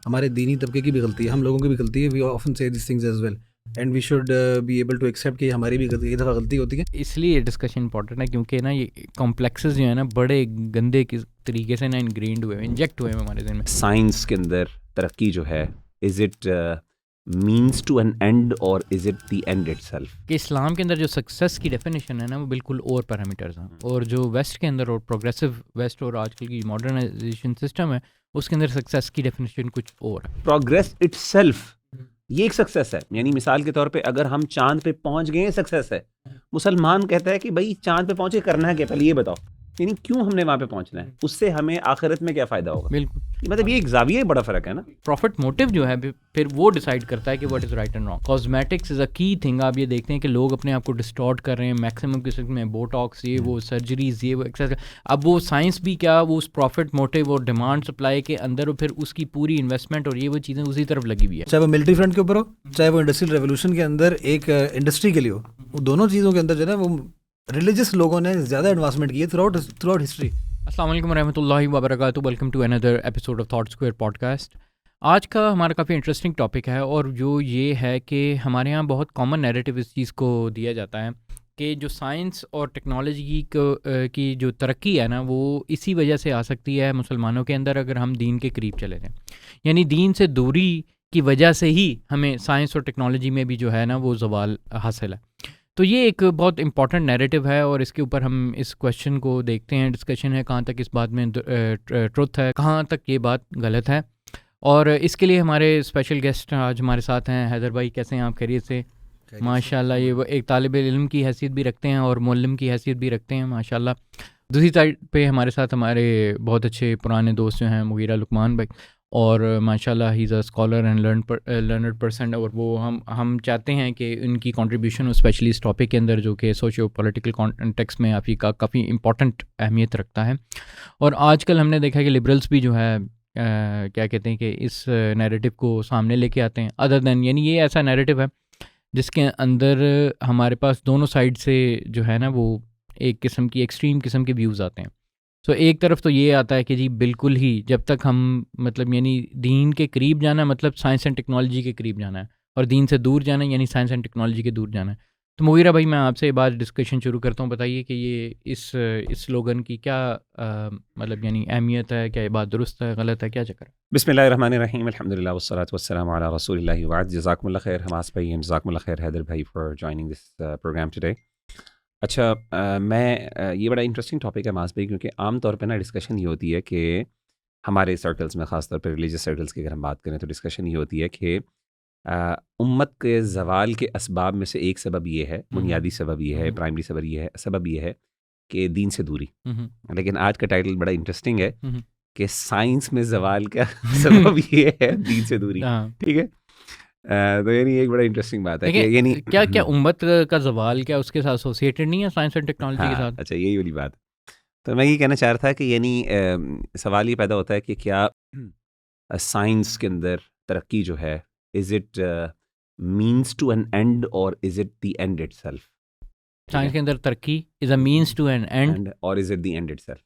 हमारे दीनी तबके की भी गलती है, हम लोगों की भी गलती है. We often see this things as well and we should be able to accept कि हमारी भी एक दफ़ा गलती होती है. इसलिए डिस्कशन इंपॉर्टेंट है क्योंकि ना ये कॉम्प्लेक्सेस जो है ना बड़े गंदे तरीके से ना इंग्रेंड हुए इंजेक्ट हुए हैं हमारे दिन में. साइंस के अंदर तरक्की जो है, is it means to an end और is it the end itself? कि इस्लाम के अंदर जो सक्सेस की डेफिनेशन है ना वो बिल्कुल और पैरामीटर्स हैं, और जो वेस्ट के अंदर और प्रोग्रेसिव वेस्ट और आजकल की मॉडर्नाइजेशन सिस्टम है उसके अंदर सक्सेस की डेफिनेशन कुछ और है. प्रोग्रेस इटसेल्फ ये एक सक्सेस है. यानी मिसाल के तौर पे अगर हम चांद पे पहुंच गए सक्सेस है. मुसलमान कहता है कि भाई चांद पे पहुंचे करना है क्या, पहले ये बताओ. यानी क्यों हमने वहां पे पहुंचना है, उससे हमें आखिरत में क्या फ़ायदा होगा. बिल्कुल. मतलब ये एक जाविया बड़ा फ़र्क है ना. प्रॉफिट मोटिव जो है फिर वो डिसाइड करता है कि what is right and wrong. Cosmetics is a key thing. आप ये देखते हैं कि लोग अपने आप को डिस्टॉर्ट कर रहे हैं मैक्सिमम किस्म में, बोटॉक्स ये वो सर्जरीज ये वो एक्सरसाइज. अब वो साइंस भी क्या, वो उस प्रॉफिट मोटिव और डिमांड सप्लाई के अंदर और फिर उसकी पूरी इन्वेस्टमेंट और ये वो चीज़ें उसी तरफ लगी हुई है. चाहे वो मिलिट्री फ्रंट के ऊपर हो, चाहे वो इंडस्ट्रियल रेवोल्यूशन के अंदर एक इंडस्ट्री के लिए हो, वो दोनों चीज़ों के अंदर जो है वो रिलीजियस लोगों ने ज़्यादा एडवांसमेंट की है थ्रू आउट हिस्ट्री. अस्सलाम वालेकुम रहमतुल्लाहि व बरकातुहू. Welcome to another episode of Thought Square podcast. आज का हमारा काफ़ी इंटरेस्टिंग टॉपिक है और जो ये है कि हमारे यहाँ बहुत कॉमन नैरेटिव इस चीज़ को दिया जाता है कि जो साइंस और टेक्नोलॉजी की जो तरक्की है ना वो इसी वजह से आ सकती है मुसलमानों के अंदर अगर हम दीन के करीब चले जाएँ. यानी दीन से दूरी की वजह से ही हमें साइंस और टेक्नोलॉजी में भी जो है ना वो ज़वाल हासिल है. तो ये एक बहुत इंपॉर्टेंट नैरेटिव है और इसके ऊपर हम इस क्वेश्चन को देखते हैं. डिस्कशन है कहाँ तक इस बात में ट्रुथ है, कहाँ तक ये बात गलत है. और इसके लिए हमारे स्पेशल गेस्ट आज हमारे साथ हैं. हैदर भाई, कैसे हैं आप? खैरियत से? माशाल्लाह. ये वो एक तालिब इल्म की हैसियत भी रखते हैं और मुअल्लिम की हैसियत भी रखते हैं माशाल्लाह. दूसरी साइड पे हमारे साथ हमारे बहुत अच्छे पुराने दोस्त जो हैं मुगीरा लुकमान भाई, और माशाल्लाह he is a scholar and learned person. और वो हम चाहते हैं कि उनकी कंट्रीब्यूशन स्पेशली इस टॉपिक के अंदर जो कि सोशियो पॉलिटिकल कॉन्टेक्स्ट में काफ़ी इंपॉर्टेंट अहमियत रखता है. और आजकल हमने देखा है कि लिबरल्स भी जो है क्या कहते हैं कि इस नैरेटिव को सामने लेके आते हैं. अदर दैन यानी ये ऐसा नैरेटिव है जिसके अंदर हमारे पास दोनों साइड से जो है ना वो एक किस्म की एक्सट्रीम किस्म के व्यूज़ आते हैं. सो एक तरफ तो ये आता है कि जी बिल्कुल ही जब तक हम मतलब यानी दीन के करीब जाना मतलब साइंस एंड टेक्नोलॉजी के करीब जाना है, और दीन से दूर जाना यानी साइंस एंड टेक्नोलॉजी के दूर जाना है. तो मुगीरा भाई, मैं आपसे बात डिस्कशन शुरू करता हूँ. बताइए कि ये इस स्लोगन की क्या मतलब यानी अहमियत है, क्या ये बात दुरुस्त है, गलत है, क्या चक्कर है? बिस्मिल्लाहिर्रहमानिर्रहीम, अल्हम्दुलिल्लाह वस्सलातु वस्सलामु अला रसूलिल्लाहि व बाद. जज़ाकुमुल्लाह खैर हमास भाई एंड जज़ाकुमुल्लाह खैर हैदर भाई for joining this programme today. अच्छा, ये बड़ा इंटरेस्टिंग टॉपिक है मास भाई, क्योंकि आम तौर पे ना डिस्कशन ये होती है कि हमारे सर्कल्स में, ख़ास तौर पे रिलीजियस सर्कल्स की अगर हम बात करें तो डिस्कशन ये होती है कि उम्मत के ज़वाल के असबाब में से एक सबब ये है, बुनियादी सबब ये है, प्राइमरी सबब ये है कि दीन से दूरी. लेकिन आज का टाइटल बड़ा इंटरेस्टिंग है कि साइंस में ज़वाल का सबब ये है दीन से दूरी. ठीक है. तो यानी एक बड़ा इंटरेस्टिंग बात है कि यानी क्या उम्मत का ज़वाल क्या उसके साथ एसोसिएटेड नहीं है साइंस एंड टेक्नोलॉजी के साथ? अच्छा, यही वाली बात. तो मैं ये कहना चाह रहा था कि यानी सवाल ये पैदा होता है कि क्या साइंस के अंदर तरक्की जो है, is it means to an end और is it the end itself? Science के अंदर तरक्की is a means to an end और is it the end itself?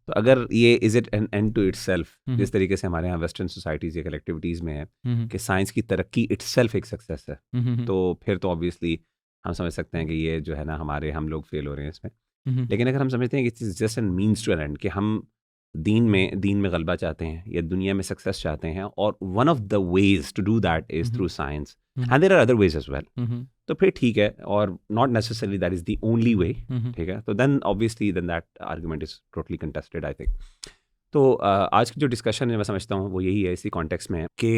तो अगर ये is it an end to itself जिस तरीके से हमारे यहाँ वेस्टर्न सोसाइटीज़ या कलेक्टिविटीज़ में है कि साइंस की तरक्की इटसेल्फ एक सक्सेस है, तो फिर तो ऑब्वियसली हम समझ सकते हैं कि ये जो है ना हम लोग फेल हो रहे हैं इसमें. लेकिन अगर हम समझते हैं कि it's just an means to an end, कि हम दीन में गलबा चाहते हैं या दुनिया में सक्सेस चाहते हैं, और one of the ways to do that is through science, and there are other ways as well, तो फिर ठीक है, और not necessarily that is the only way. ठीक है. तो then obviously then that argument is totally contested I think. तो आज की जो डिस्कशन है मैं समझता हूँ वो यही है इसी कॉन्टेक्स्ट में कि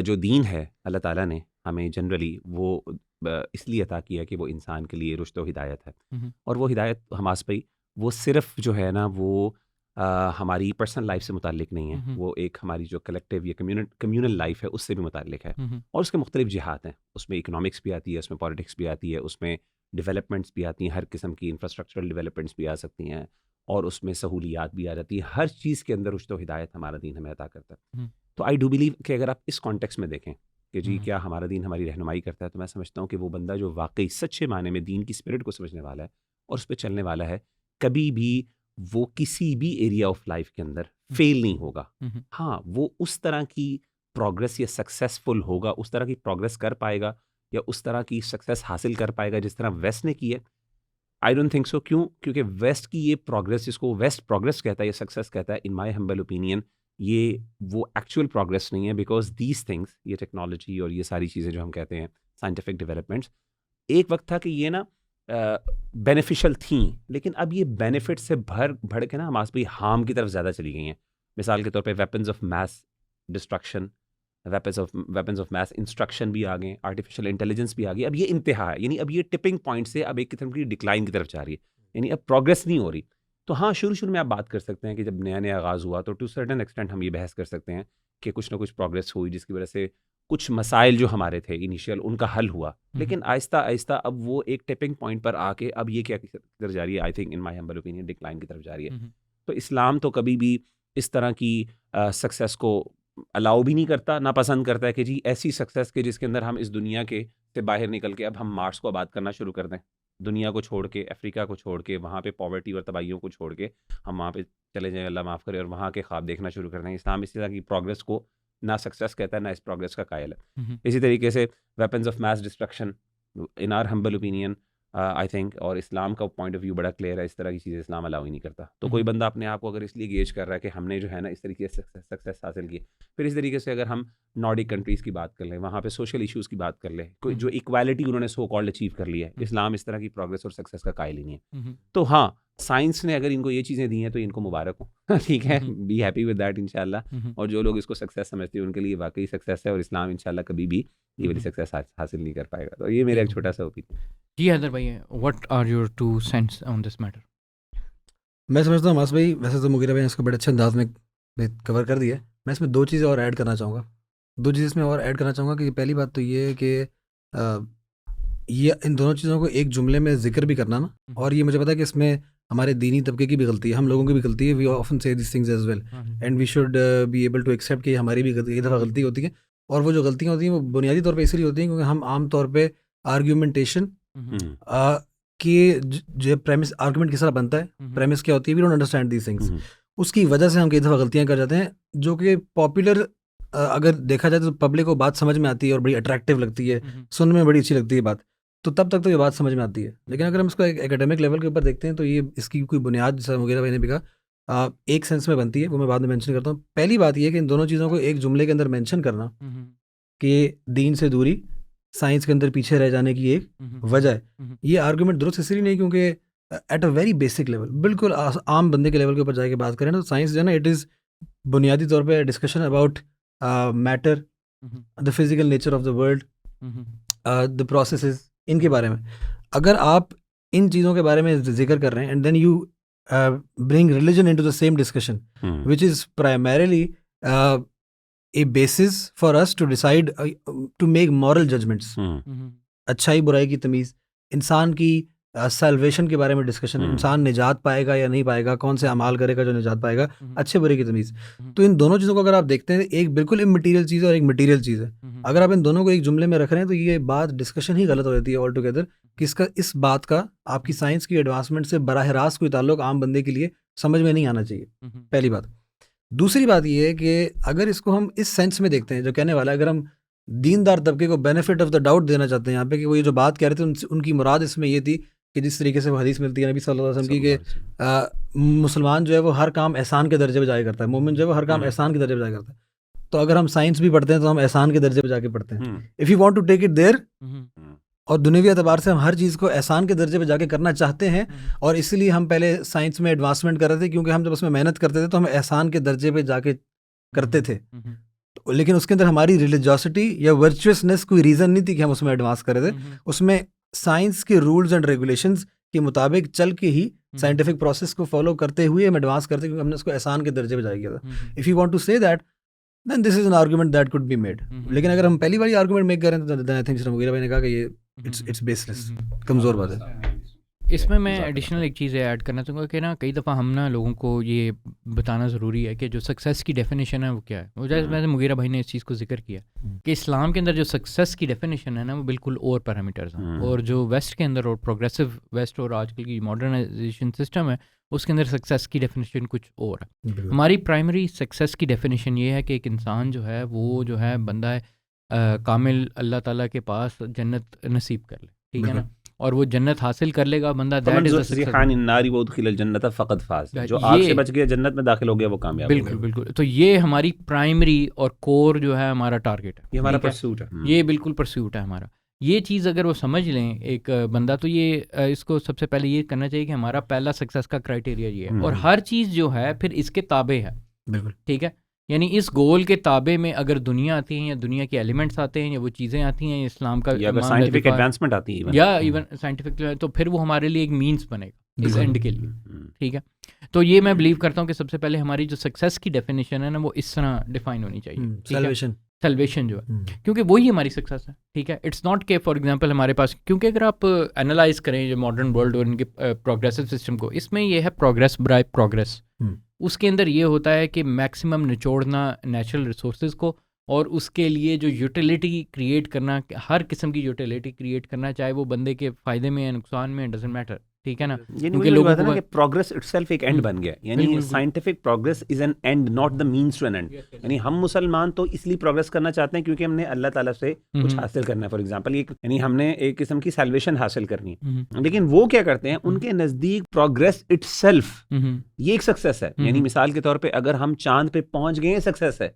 जो दीन है अल्लाह ताला ने हमें जनरली वो इसलिए अता किया कि वो इंसान के लिए रुश्द व हिदायत है. और वो हिदायत हमास भाई वो सिर्फ जो है ना वो हमारी पर्सनल लाइफ से मुताल्लिक नहीं है, वो एक हमारी जो कलेक्टिव या कम्यूनल लाइफ है उससे भी मुताल्लिक है. और उसके मुख्तलिफ जिहात हैं. उसमें इकनॉमिक्स भी आती है, उसमें पॉलिटिक्स भी आती है, उसमें डेवलपमेंट्स भी आती हैं, हर किस्म की इंफ्रास्ट्रक्चरल डेवलपमेंट्स भी आ सकती हैं, और उसमें सहूलियात भी आ जाती है. हर चीज़ के अंदर रुश्द व हिदायत हमारा दीन हमें अता करता है. तो आई डू बिलीव कि अगर आप इस कॉन्टेक्स्ट में देखें कि जी क्या हमारा दीन हमारी रहनुमाई करता है, तो मैं समझता हूँ कि वो बंदा जो वाकई सच्चे माने में दीन की स्पिरिट को समझने वाला है और उस पर चलने वाला है, कभी भी वो किसी भी एरिया ऑफ लाइफ के अंदर फेल नहीं होगा। हाँ, वो उस तरह की प्रोग्रेस या सक्सेसफुल होगा, उस तरह की प्रोग्रेस कर पाएगा या उस तरह की सक्सेस हासिल कर पाएगा जिस तरह वेस्ट ने की है। I don't think so. क्यों? क्योंकि वेस्ट की ये प्रोग्रेस, जिसको वेस्ट प्रोग्रेस कहता है या सक्सेस कहता है, इन माय हम्बल ओपिनियन ये वो एक्चुअल प्रोग्रेस नहीं है, बिकॉज दीज थिंग्स, ये टेक्नोलॉजी और ये सारी चीज़ें जो हम कहते हैं साइंटिफिक डेवलपमेंट्स, एक वक्त था कि ये ना बेनिफिशियल थी, लेकिन अब ये बेनिफिट से बढ़ के ना हमारे भी हार्म की तरफ ज़्यादा चली गई हैं। मिसाल के तौर पे weapons of mass destruction, weapons of mass instruction भी आ गए, आर्टिफिशियल इंटेलिजेंस भी आ गई। अब ये इंतहा है, यानी अब ये टिपिंग पॉइंट से अब एक किस्म की डिक्लाइन की तरफ जा रही है, यानी अब प्रोग्रेस नहीं हो रही। तो हाँ, शुरू में आप बात कर सकते हैं कि जब नया नया आगाज़ हुआ तो टू सर्टेन एक्सटेंट हम ये बहस कर सकते हैं कि कुछ ना कुछ प्रोग्रेस हुई जिसकी वजह से कुछ मसाइल जो हमारे थे इनिशियल उनका हल हुआ, लेकिन आहिस्ता आहिस्ता अब वो एक टिपिंग पॉइंट पर आके अब ये क्या तरफ जा रही है, I think in my humble opinion decline की तरफ जा रही है। तो इस्लाम तो कभी भी इस तरह की सक्सेस को अलाउ भी नहीं करता, ना पसंद करता है कि जी ऐसी सक्सेस के जिसके अंदर हम इस दुनिया के से बाहर निकल के अब हम मार्स को आबाद करना शुरू कर दें, दुनिया को छोड़ के, अफ्रीका को छोड़ के, वहाँ पे पॉवर्टी और तबाहियों को छोड़ के हम वहाँ पे चले जाएं, अल्लाह माफ़ करे, और वहाँ के ख्वाब देखना शुरू कर दें। इस्लाम इसी तरह की प्रोग्रेस को ना सक्सेस कहता है, ना इस प्रोग्रेस का कायल है। इसी तरीके से weapons of mass destruction in are humble opinion I think, और इस्लाम का पॉइंट ऑफ व्यू बड़ा क्लियर है, इस तरह की चीज़ें इस्लाम अलाउ ही नहीं करता। तो कोई बंदा अपने आप को अगर इसलिए गेज कर रहा है कि हमने जो है ना इस तरीके से सक्सेस हासिल की, फिर इस तरीके से अगर हम नॉर्डिक कंट्रीज़ की बात कर लें, वहाँ पे सोशल इश्यूज़ की बात कर लें, कोई जो इक्वालिटी उन्होंने सो कॉल्ड अचीव कर लिया है, इस्लाम इस तरह की प्रोग्रेस और सक्सेस का कायल ही नहीं है। तो हाँ, साइंस ने अगर इनको ये चीज़ें दी हैं तो इनको मुबारक हो, ठीक है, बी हैप्पी विद दैट इंशाल्लाह। और जो लोग इसको सक्सेस समझते हैं उनके लिए वाकई सक्सेस है, और इस्लाम इंशाल्लाह कभी भी ये वाली सक्सेस हासिल नहीं कर पाएगा। तो ये मेरा एक छोटा सा ओपिनियन। जी हैदर भाई, what are your two cents on this matter? मैं समझता हूँ मास भाई, वैसे तो मुगीरा भाई ने इसको बड़े अच्छे अंदाज में कवर कर दिया है। मैं इसमें दो चीज़ें और ऐड करना चाहूँगा। कि पहली बात तो ये है कि ये इन दोनों चीज़ों को एक जुमले में जिक्र भी करना ना, और ये मुझे पता है कि इसमें हमारे दीनी तबके की भी गलती है, हम लोगों की भी गलती है। We often see this things as well and we should be able to accept कि हमारी भी एक दफ़ा गलती होती है, और वो जो गलतियाँ होती हैं वो बुनियादी तौर पे इसलिए होती हैं क्योंकि हम आम तौर पे आर्ग्यूमेंटेशन कि जो प्रेमिस आर्गुमेंट किस तरह बनता है, प्रेमिस क्या होती है, we don't understand these things, उसकी वजह से हम कई दफ़ा गलतियाँ कर जाते हैं, जो कि पॉपुलर अगर देखा जाए तो पब्लिक को बात समझ में आती है और बड़ी अट्रैक्टिव लगती है, सुनने में बड़ी अच्छी लगती है बात, तो तब तक तो ये बात समझ में आती है। लेकिन अगर हम इसको एक एकेडमिक लेवल के ऊपर देखते हैं तो ये इसकी कोई बुनियाद, जैसा मुगीरा भाई ने भी कहा, एक सेंस में बनती है, वो मैं बाद में मेंशन करता हूँ। पहली बात ये है कि इन दोनों चीज़ों को एक जुमले के अंदर मेंशन करना कि दीन से दूरी साइंस के अंदर पीछे रह जाने की एक वजह है, ये आर्गूमेंट दुरुस्त इसलिए नहीं क्योंकि at a very basic level, बिल्कुल आम बंदे के लेवल के ऊपर जाके बात करें तो साइंस जो है ना, इट इज़ बुनियादी तौर पे discussion about matter, the physical nature of the world, the processes, इनके बारे में। अगर आप इन चीज़ों के बारे में जिक्र कर रहे हैं and then you bring religion into the same discussion which is primarily a basis for us to decide to make moral judgments, अच्छाई बुराई की तमीज़, इंसान की सल्वेशन के बारे में डिस्कशन, इंसान निजात पाएगा या नहीं पाएगा, कौन से अमाल करेगा जो निजात पाएगा, अच्छे बुरे की तमीज़। तो इन दोनों चीज़ों को अगर आप देखते हैं, एक बिल्कुल इमटीरियल चीज़ है और एक मटीरियल चीज़ है। अगर आप इन दोनों को एक जुमले में रख रहे हैं तो ये बात डिस्कशन ही गलत हो जाती है ऑल टुगेदर, कि इसका इस बात का आपकी साइंस की एडवांसमेंट से बराह रास्त कोई ताल्लुक आम बंदे के लिए समझ में नहीं आना चाहिए, पहली बात। दूसरी बात ये है कि अगर इसको हम इस सेंस में देखते हैं, जो कहने वाला है, अगर हम दीनदार तबके को बेनिफिट ऑफ द डाउट देना चाहते हैं यहाँ पे, कि वो ये जो बात कह रहे थे उनकी मुराद इसमें ये थी कि जिस तरीके से वो हदीस मिलती है नबी सल्लल्लाहु अलैहि वसल्लम की, कि मुसलमान जो है वो हर काम एहसान के दर्जे पे जाया करता है, मोमिन जो है वो हर काम एहसान के दर्जे पे जाया करता है। तो अगर हम साइंस भी पढ़ते हैं तो हम एहसान के दर्जे पे जाके पढ़ते हैं, if you want to take it there, और दुनियावी एतबार से हम हर चीज़ को एहसान के दर्जे पे जाके करना चाहते हैं, और इसीलिए हम पहले साइंस में एडवांसमेंट कर रहे थे, क्योंकि हम जब उसमें मेहनत करते थे तो हम एहसान के दर्जे पे जाके करते थे। तो लेकिन उसके अंदर हमारी रिलीजियोसिटी या वर्चुअसनेस कोई रीज़न नहीं थी कि हम उसमें एडवांस कर रहे थे, उसमें साइंस के रूल्स एंड रेगुलेशंस के मुताबिक चल के ही साइंटिफिक प्रोसेस को फॉलो करते हुए हम एडवांस करते, क्योंकि हमने उसको एहसान के दर्जे पे जाया किया था। If you want to say that, then this is an argument that could be made. लेकिन अगर हम पहली बार आर्गुमेंट मेक करें तो आई थिंक मुगीरा भाई ने कहा कि ये इट्स बेसलेस, कमज़ोर बात है। इसमें मैं एडिशनल एक चीज़ ऐड करना चाहूँगा कि ना कई दफ़ा हम ना लोगों को ये बताना ज़रूरी है कि जो सक्सेस की डेफिनेशन है वो क्या है। वो जैसे मैंने मुगीरा भाई ने इस चीज़ को जिक्र किया कि इस्लाम के अंदर जो सक्सेस की डेफिनेशन है ना वो बिल्कुल और पैरामीटर्स हैं, और जो वेस्ट के अंदर और प्रोग्रेसिव वेस्ट और आजकल की मॉडर्नाइजेशन सिस्टम है उसके अंदर सक्सेस की डेफिनेशन कुछ और है। हमारी प्राइमरी सक्सेस की डेफिनेशन ये है कि एक इंसान जो है वो जो है बंदा है कामिल अल्लाह ताला के पास जन्नत नसीब कर ले, ठीक है ना, और वो जन्नत हासिल कर लेगा बंदा, दैट इज जन्नत फ़क़त फ़ाज़, जो आग से बच गया जन्नत में दाखिल हो गया वो कामयाब। बिल्कुल बिल्कुल। तो ये हमारी प्राइमरी और कोर जो है हमारा टारगेट है, ये हमारा परस्यूट है, ये बिल्कुल परस्यूट है हमारा। ये चीज़ अगर वो समझ लें एक बंदा, तो ये इसको सबसे पहले ये करना चाहिए कि हमारा पहला सक्सेस का क्राइटेरिया ये है, और हर चीज़ जो है फिर इसके ताबे है। बिल्कुल ठीक है, यानी इस गोल के ताबे में अगर दुनिया आती है या दुनिया के एलिमेंट्स आते हैं या वो चीज़ें आती हैं इस्लाम का, या साइंटिफिक एडवांसमेंट आती है या इवन साइंटिफिक, तो फिर वो हमारे लिए एक मीन्स बनेगा इस एंड के लिए, ठीक है। तो ये मैं बिलीव करता हूँ कि सबसे पहले हमारी जो सक्सेस की डेफिनेशन है ना वो इस तरह डिफाइन होनी चाहिए, सल्वेशन जो है, क्योंकि वही हमारी सक्सेस है, ठीक है। इट्स नॉट के फॉर एग्जांपल हमारे पास, क्योंकि अगर आप एनालाइज करें जो मॉडर्न वर्ल्ड और इनके प्रोग्रेसिव सिस्टम को, इसमें ये है प्रोग्रेस बाय प्रोग्रेस। उसके अंदर ये होता है कि मैक्सिमम निचोड़ना नेचुरल रिसोर्सेज को, और उसके लिए जो यूटिलिटी क्रिएट करना, हर किस्म की यूटिलिटी क्रिएट करना, चाहे वो बंदे के फ़ायदे में या नुकसान में, डजंट मैटर, ठीक है ना। क्योंकि लोगों को प्रोग्रेस इटसेल्फ एक एंड बन गया, यानी scientific progress is an end not the means to an end. यानी हम मुसलमान तो इसलिए प्रोग्रेस करना चाहते हैं क्योंकि हमने अल्लाह ताला से कुछ हासिल करना है, फॉर एग्जांपल यानी हमने एक किस्म की सैल्वेशन हासिल करनी है। लेकिन वो क्या करते हैं, उनके नजदीक प्रोग्रेस इटसेल्फ ये एक सक्सेस है। यानी मिसाल के तौर पे अगर हम चांद पे पहुंच गए सक्सेस है,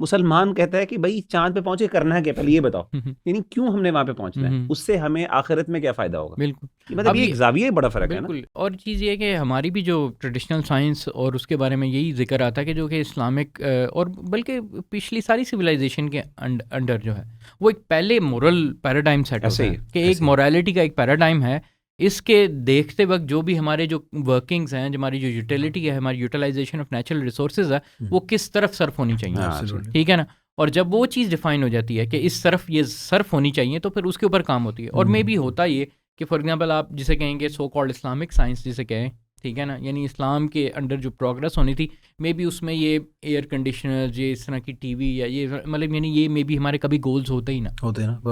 मुसलमान कहता है कि भाई चांद पे पहुंचे करना है क्या, पहले ये बताओ, यानी क्यों हमने वहां पे पहुंचना है, उससे हमें आखिरत में क्या फायदा होगा। बिल्कुल, मतलब ये एक ज़ाविया बड़ा फर्क है ना। और चीज़ ये है कि हमारी भी जो ट्रेडिशनल साइंस और उसके बारे में यही जिक्र आता है कि जो कि इस्लामिक और बल्कि पिछली सारी सिविलाइजेशन के अंडर जो है वो एक पहले मोरल पैराडाइम सेट होता है कि एक मोरालिटी का एक पैराडाइम है। इसके देखते वक्त जो भी हमारे जो वर्किंग्स हैं, जो हमारी जो यूटिलिटी है, हमारी यूटिलाइजेशन ऑफ नेचुरल रिसोर्सेज है, वो किस तरफ सर्फ होनी चाहिए, ठीक है ना। और जब वो चीज़ डिफाइन हो जाती है कि इस तरफ ये सर्फ होनी चाहिए, तो फिर उसके ऊपर काम होती है। और मे भी होता ये कि फॉर एग्जांपल आप जिसे कहेंगे सो कॉल्ड इस्लामिक साइंस जिसे कहें, ठीक है ना, यानी इस्लाम के अंडर जो प्रोग्रेस होनी थी, मे बी उसमें ये एयर कंडीशनर, ये इस तरह की टीवी या ये मतलब यानी ये मे बी हमारे कभी गोल्स होते ही ना,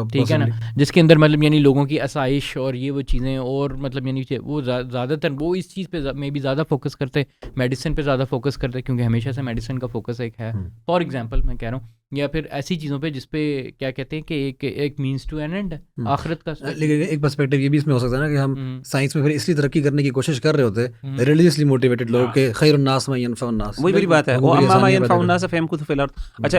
ठीक है ना, जिसके अंदर मतलब यानी लोगों की आसाइश और ये वो चीज़ें, और मतलब यानी वो ज़्यादातर वो इस चीज़ पे मे बी ज़्यादा फोकस करते, मेडिसिन पे ज़्यादा फोकस करते, क्योंकि हमेशा से मेडिसिन का फोकस एक है, फॉर एग्जाम्पल मैं कह रहा हूँ, या फिर ऐसी चीज़ों पे जिसपे क्या कहते हैं कि एक मीन्स टू एन एंड आखिरत का। लेकिन एक पर्सपेक्टिव ये भी इसमें हो सकता है ना कि हम साइंस में फिर इसलिए तरक्की करने की कोशिश कर रहे होते हैं, रिलीजियसली मोटिवेटेड लोग के खैरुन्नास में यनफउन्नास, वही मेरी बात है, वो अम्मा यनफउन्नास फहम खुद फिल। अच्छा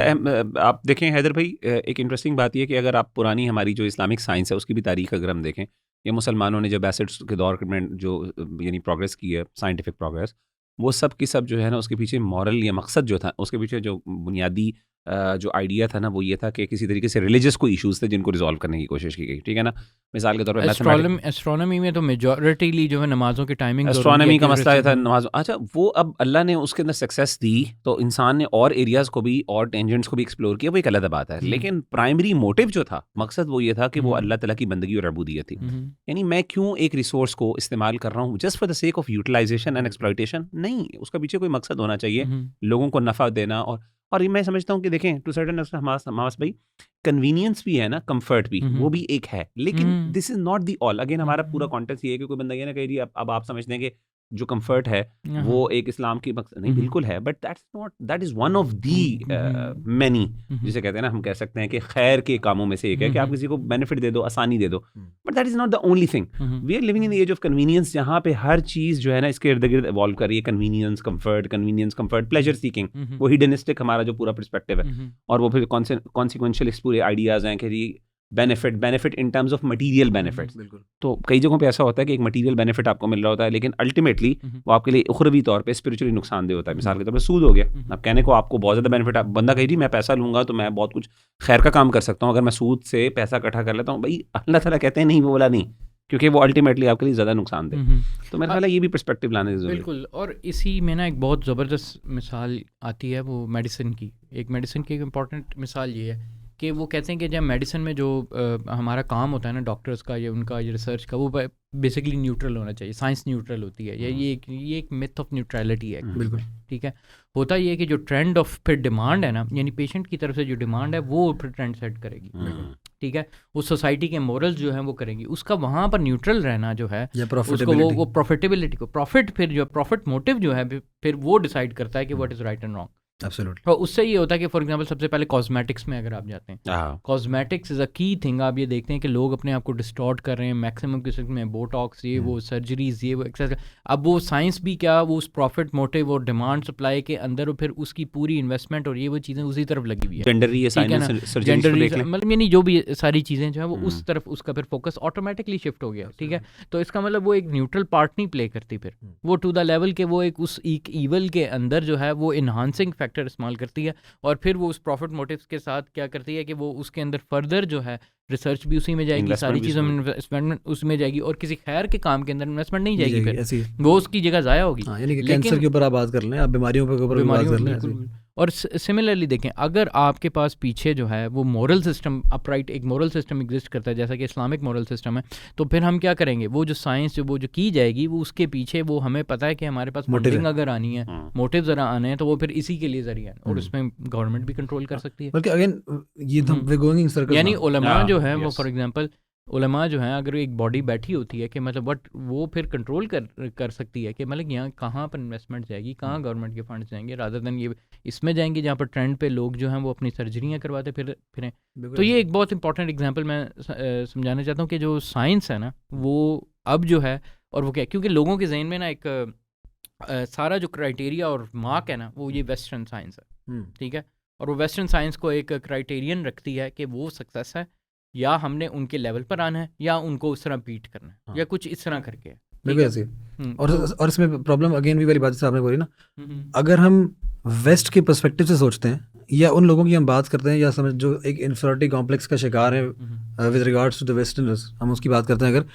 आप देखें हैदर भाई, एक इंटरेस्टिंग बात ये कि अगर आप पुरानी हमारी जो इस्लामिक साइंस है उसकी भी तारीख अगर हम देखें, ये मुसलमानों ने जब एसिड्स के दौर में जो यानी प्रोग्रेस की है, साइंटिफिक प्रोग्रेस, वो सब की सब जो है ना उसके पीछे मॉरल या मकसद जो था, उसके पीछे जो बुनियादी जो आइडिया था ना वो ये था कि किसी तरीके से रिलीजियस कोई इश्यूज थे जिनको रिजॉल्व करने की कोशिश की गई, ठीक है ना। मिसाल के तौर पर एस्ट्रोनॉमी में तो मेजॉरिटीली जो है नमाजों की टाइमिंग, एस्ट्रोनॉमी का मसला था नमाज। अच्छा, वो अब अल्लाह ने उसके अंदर सक्सेस दी तो इंसान ने और एरियाज को भी और टेंजेंट्स को भी एक्सप्लोर किया, वो एक अलग बात है। लेकिन प्राइमरी मोटिव जो था, मकसद वो ये था कि वो अल्लाह ताला की बंदगी और अबूदियत थी। यानी मैं क्यों एक रिसोर्स को इस्तेमाल कर रहा हूँ just for the sake of utilisation and exploitation, नहीं, उसका पीछे कोई मकसद होना चाहिए, लोगों को नफ़ा देना। और मैं समझता हूँ कि देखें टू सर्टेन हमास भाई कन्वीनियंस भी है ना, कंफर्ट भी, वो भी एक है, लेकिन this is not the all. Again हमारा पूरा कॉन्टेक्स्ट ये है कि कोई बंदा ये ना कह रही अब आप समझते हैं कि जो कंफर्ट है वो एक इस्लाम की मकसद नहीं, बिल्कुल है, but that is one of the many, जिसे कहते हैं ना, हम कह सकते हैं कि खैर के कामों में से एक है कि आप किसी को बेनिफिट दे दो, आसानी दे दो, but that is not the only thing. We are living in the age of convenience, जहाँ पे हर चीज़ जो है ना इसके इर्द गिर्द इवॉल्व कर रही है, कन्वीनियंस, कंफर्ट, प्लेजर सीकिंग, वो हिडनिस्टिक हमारा जो पूरा पर्सपेक्टिव है, और वो फिर कॉन्सिक्वेंशियल इस पूरे आइडियाज़ हैं कि benefit in terms of material benefits. तो कई जगहों पे ऐसा होता है कि एक मटीरियल बेनिफिट आपको मिल रहा होता है, लेकिन अल्टीमेटली वो आपके लिए उखरवी तौर पे स्पिरिचुअली नुकसानदेह होता है। मिसाल के तौर पे सूद हो गया, अब कहने को आपको बहुत ज़्यादा बेनिफिट, बंदा कही जी मैं पैसा लूँगा तो मैं बहुत कुछ खैर का काम कर सकता हूँ अगर मैं सूद से पैसा इकट्ठा कर लेता हूँ, भाई अल्लाह ताला कहते हैं नहीं, वो बोला नहीं, क्योंकि वो अल्टीमेटली आपके लिए ज़्यादा नुकसान दे। तो मेरा ख्याल है ये भी पर्सपेक्टिव लाने ज़रूरी है। बिल्कुल, और इसी में ना एक बहुत ज़बरदस्त मिसाल आती है वो मेडिसिन की। एक मेडिसिन की एक इम्पॉर्टेंट मिसाल ये है कि वो कहते हैं कि जब मेडिसिन में जो हमारा काम होता है ना डॉक्टर्स का या उनका ये रिसर्च का, वो बेसिकली न्यूट्रल होना चाहिए, साइंस न्यूट्रल होती है, ये एक मिथ ऑफ न्यूट्रलिटी है। बिल्कुल ठीक है, होता ये है कि जो ट्रेंड ऑफ फिर डिमांड है ना, यानी पेशेंट की तरफ से जो डिमांड है वो फिर ट्रेंड सेट करेगी। ठीक है, उस सोसाइटी के मोरल्स जो हैं वो करेंगी, उसका वहाँ पर न्यूट्रल रहना जो है उसको वो प्रॉफिटेबिलिटी को फिर जो प्रॉफिट मोटिव जो है फिर वो डिसाइड करता है कि what is right and wrong. Absolutely. और उससे ये होता है कि फॉर एग्जांपल सबसे पहले कॉस्मेटिक्स में अगर आप जाते हैं, cosmetics is a key thing. आप ये देखते हैं कि लोग अपने आप को डिस्टॉर्ट कर रहे हैं मैक्सिमम केसेस में, बोटॉक्स ये वो सर्जरीज ये वो एक्सेस। अब वो साइंस भी क्या, वो उस प्रॉफिट मोटिव और डिमांड सप्लाई के अंदर और फिर उसकी पूरी इन्वेस्टमेंट और ये वो चीज़ें उसी तरफ लगी हुई है। जेंडर मतलब यानी जो भी सारी चीज़ें जो है वो उस तरफ उसका फिर फोकस ऑटोमेटिकली शिफ्ट हो गया। ठीक है, तो इसका मतलब वो एक न्यूट्रल पार्ट नहीं प्ले करती, फिर वो टू द लेवल के वो एक उस एक ईवल के अंदर जो है वो इन्हांसिंग फैक्टर इस्तेमाल करती है, और फिर वो उस प्रॉफिट मोटिव्स के साथ क्या करती है कि वो उसके अंदर फर्दर जो है रिसर्च भी उसी में जाएगी, सारी चीज़ों में इन्वेस्टमेंट उसमें जाएगी, और किसी खैर के काम के अंदर इन्वेस्टमेंट नहीं जाएगी, फिर वो उसकी जगह ज़ाया होगी। यानी कि कैंसर के ऊपर आप बात कर लें, आप बीमारियों के ऊपर बात कर लें। और सिमिलरली देखें, अगर आपके पास पीछे जो है वो मोरल सिस्टम अपराइट एक मोरल सिस्टम एग्जिस्ट करता है जैसा कि इस्लामिक मोरल सिस्टम है, तो फिर हम क्या करेंगे, वो जो साइंस जो की जाएगी वो उसके पीछे वो हमें पता है कि हमारे पास फंडिंग अगर आनी है, मोटिव ज़रा आने हैं, तो वो फिर इसी के लिए जरिए और उसमें गवर्नमेंट भी कंट्रोल कर सकती है। बल्कि अगेन ये वे गोइंग इन सर्कल, यानी उलमा जो है वो फॉर एग्जांपल उलमा जो है अगर एक बॉडी बैठी होती है कि मतलब वट वो फिर कंट्रोल कर सकती है कि मतलब यहाँ कहाँ पर इन्वेस्टमेंट जाएगी, कहाँ गवर्नमेंट के फंड्स जाएंगे, रादर देन ये इसमें जाएंगे जहाँ पर ट्रेंड पे लोग जो हैं वो अपनी सर्जरियाँ करवाते फिरें। तो ये एक बहुत इंपॉर्टेंट एग्जांपल मैं समझाना चाहता हूँ कि जो साइंस है ना वो अब जो है, और वो क्या, क्योंकि लोगों के जहन में ना एक सारा जो क्राइटेरिया और मार्क है ना वो ये वेस्टर्न साइंस है। ठीक है, और वो वेस्टर्न साइंस को एक क्राइटेरियन रखती है कि वो सक्सेस है या हमने उनके लेवल पर आना है या उनको उस तरह बीट करना है या कुछ इस तरह करके है। बिल्कुल ऐसे। और इसमें प्रॉब्लम अगेन भी वाली बात जैसे आपने बोली ना, अगर हम वेस्ट के पर्सपेक्टिव से सोचते हैं या उन लोगों की हम बात करते हैं या समझ जो एक इन्फीरियरिटी कॉम्प्लेक्स का शिकार है with regards to the westerners, हम उसकी बात करते हैं अगर,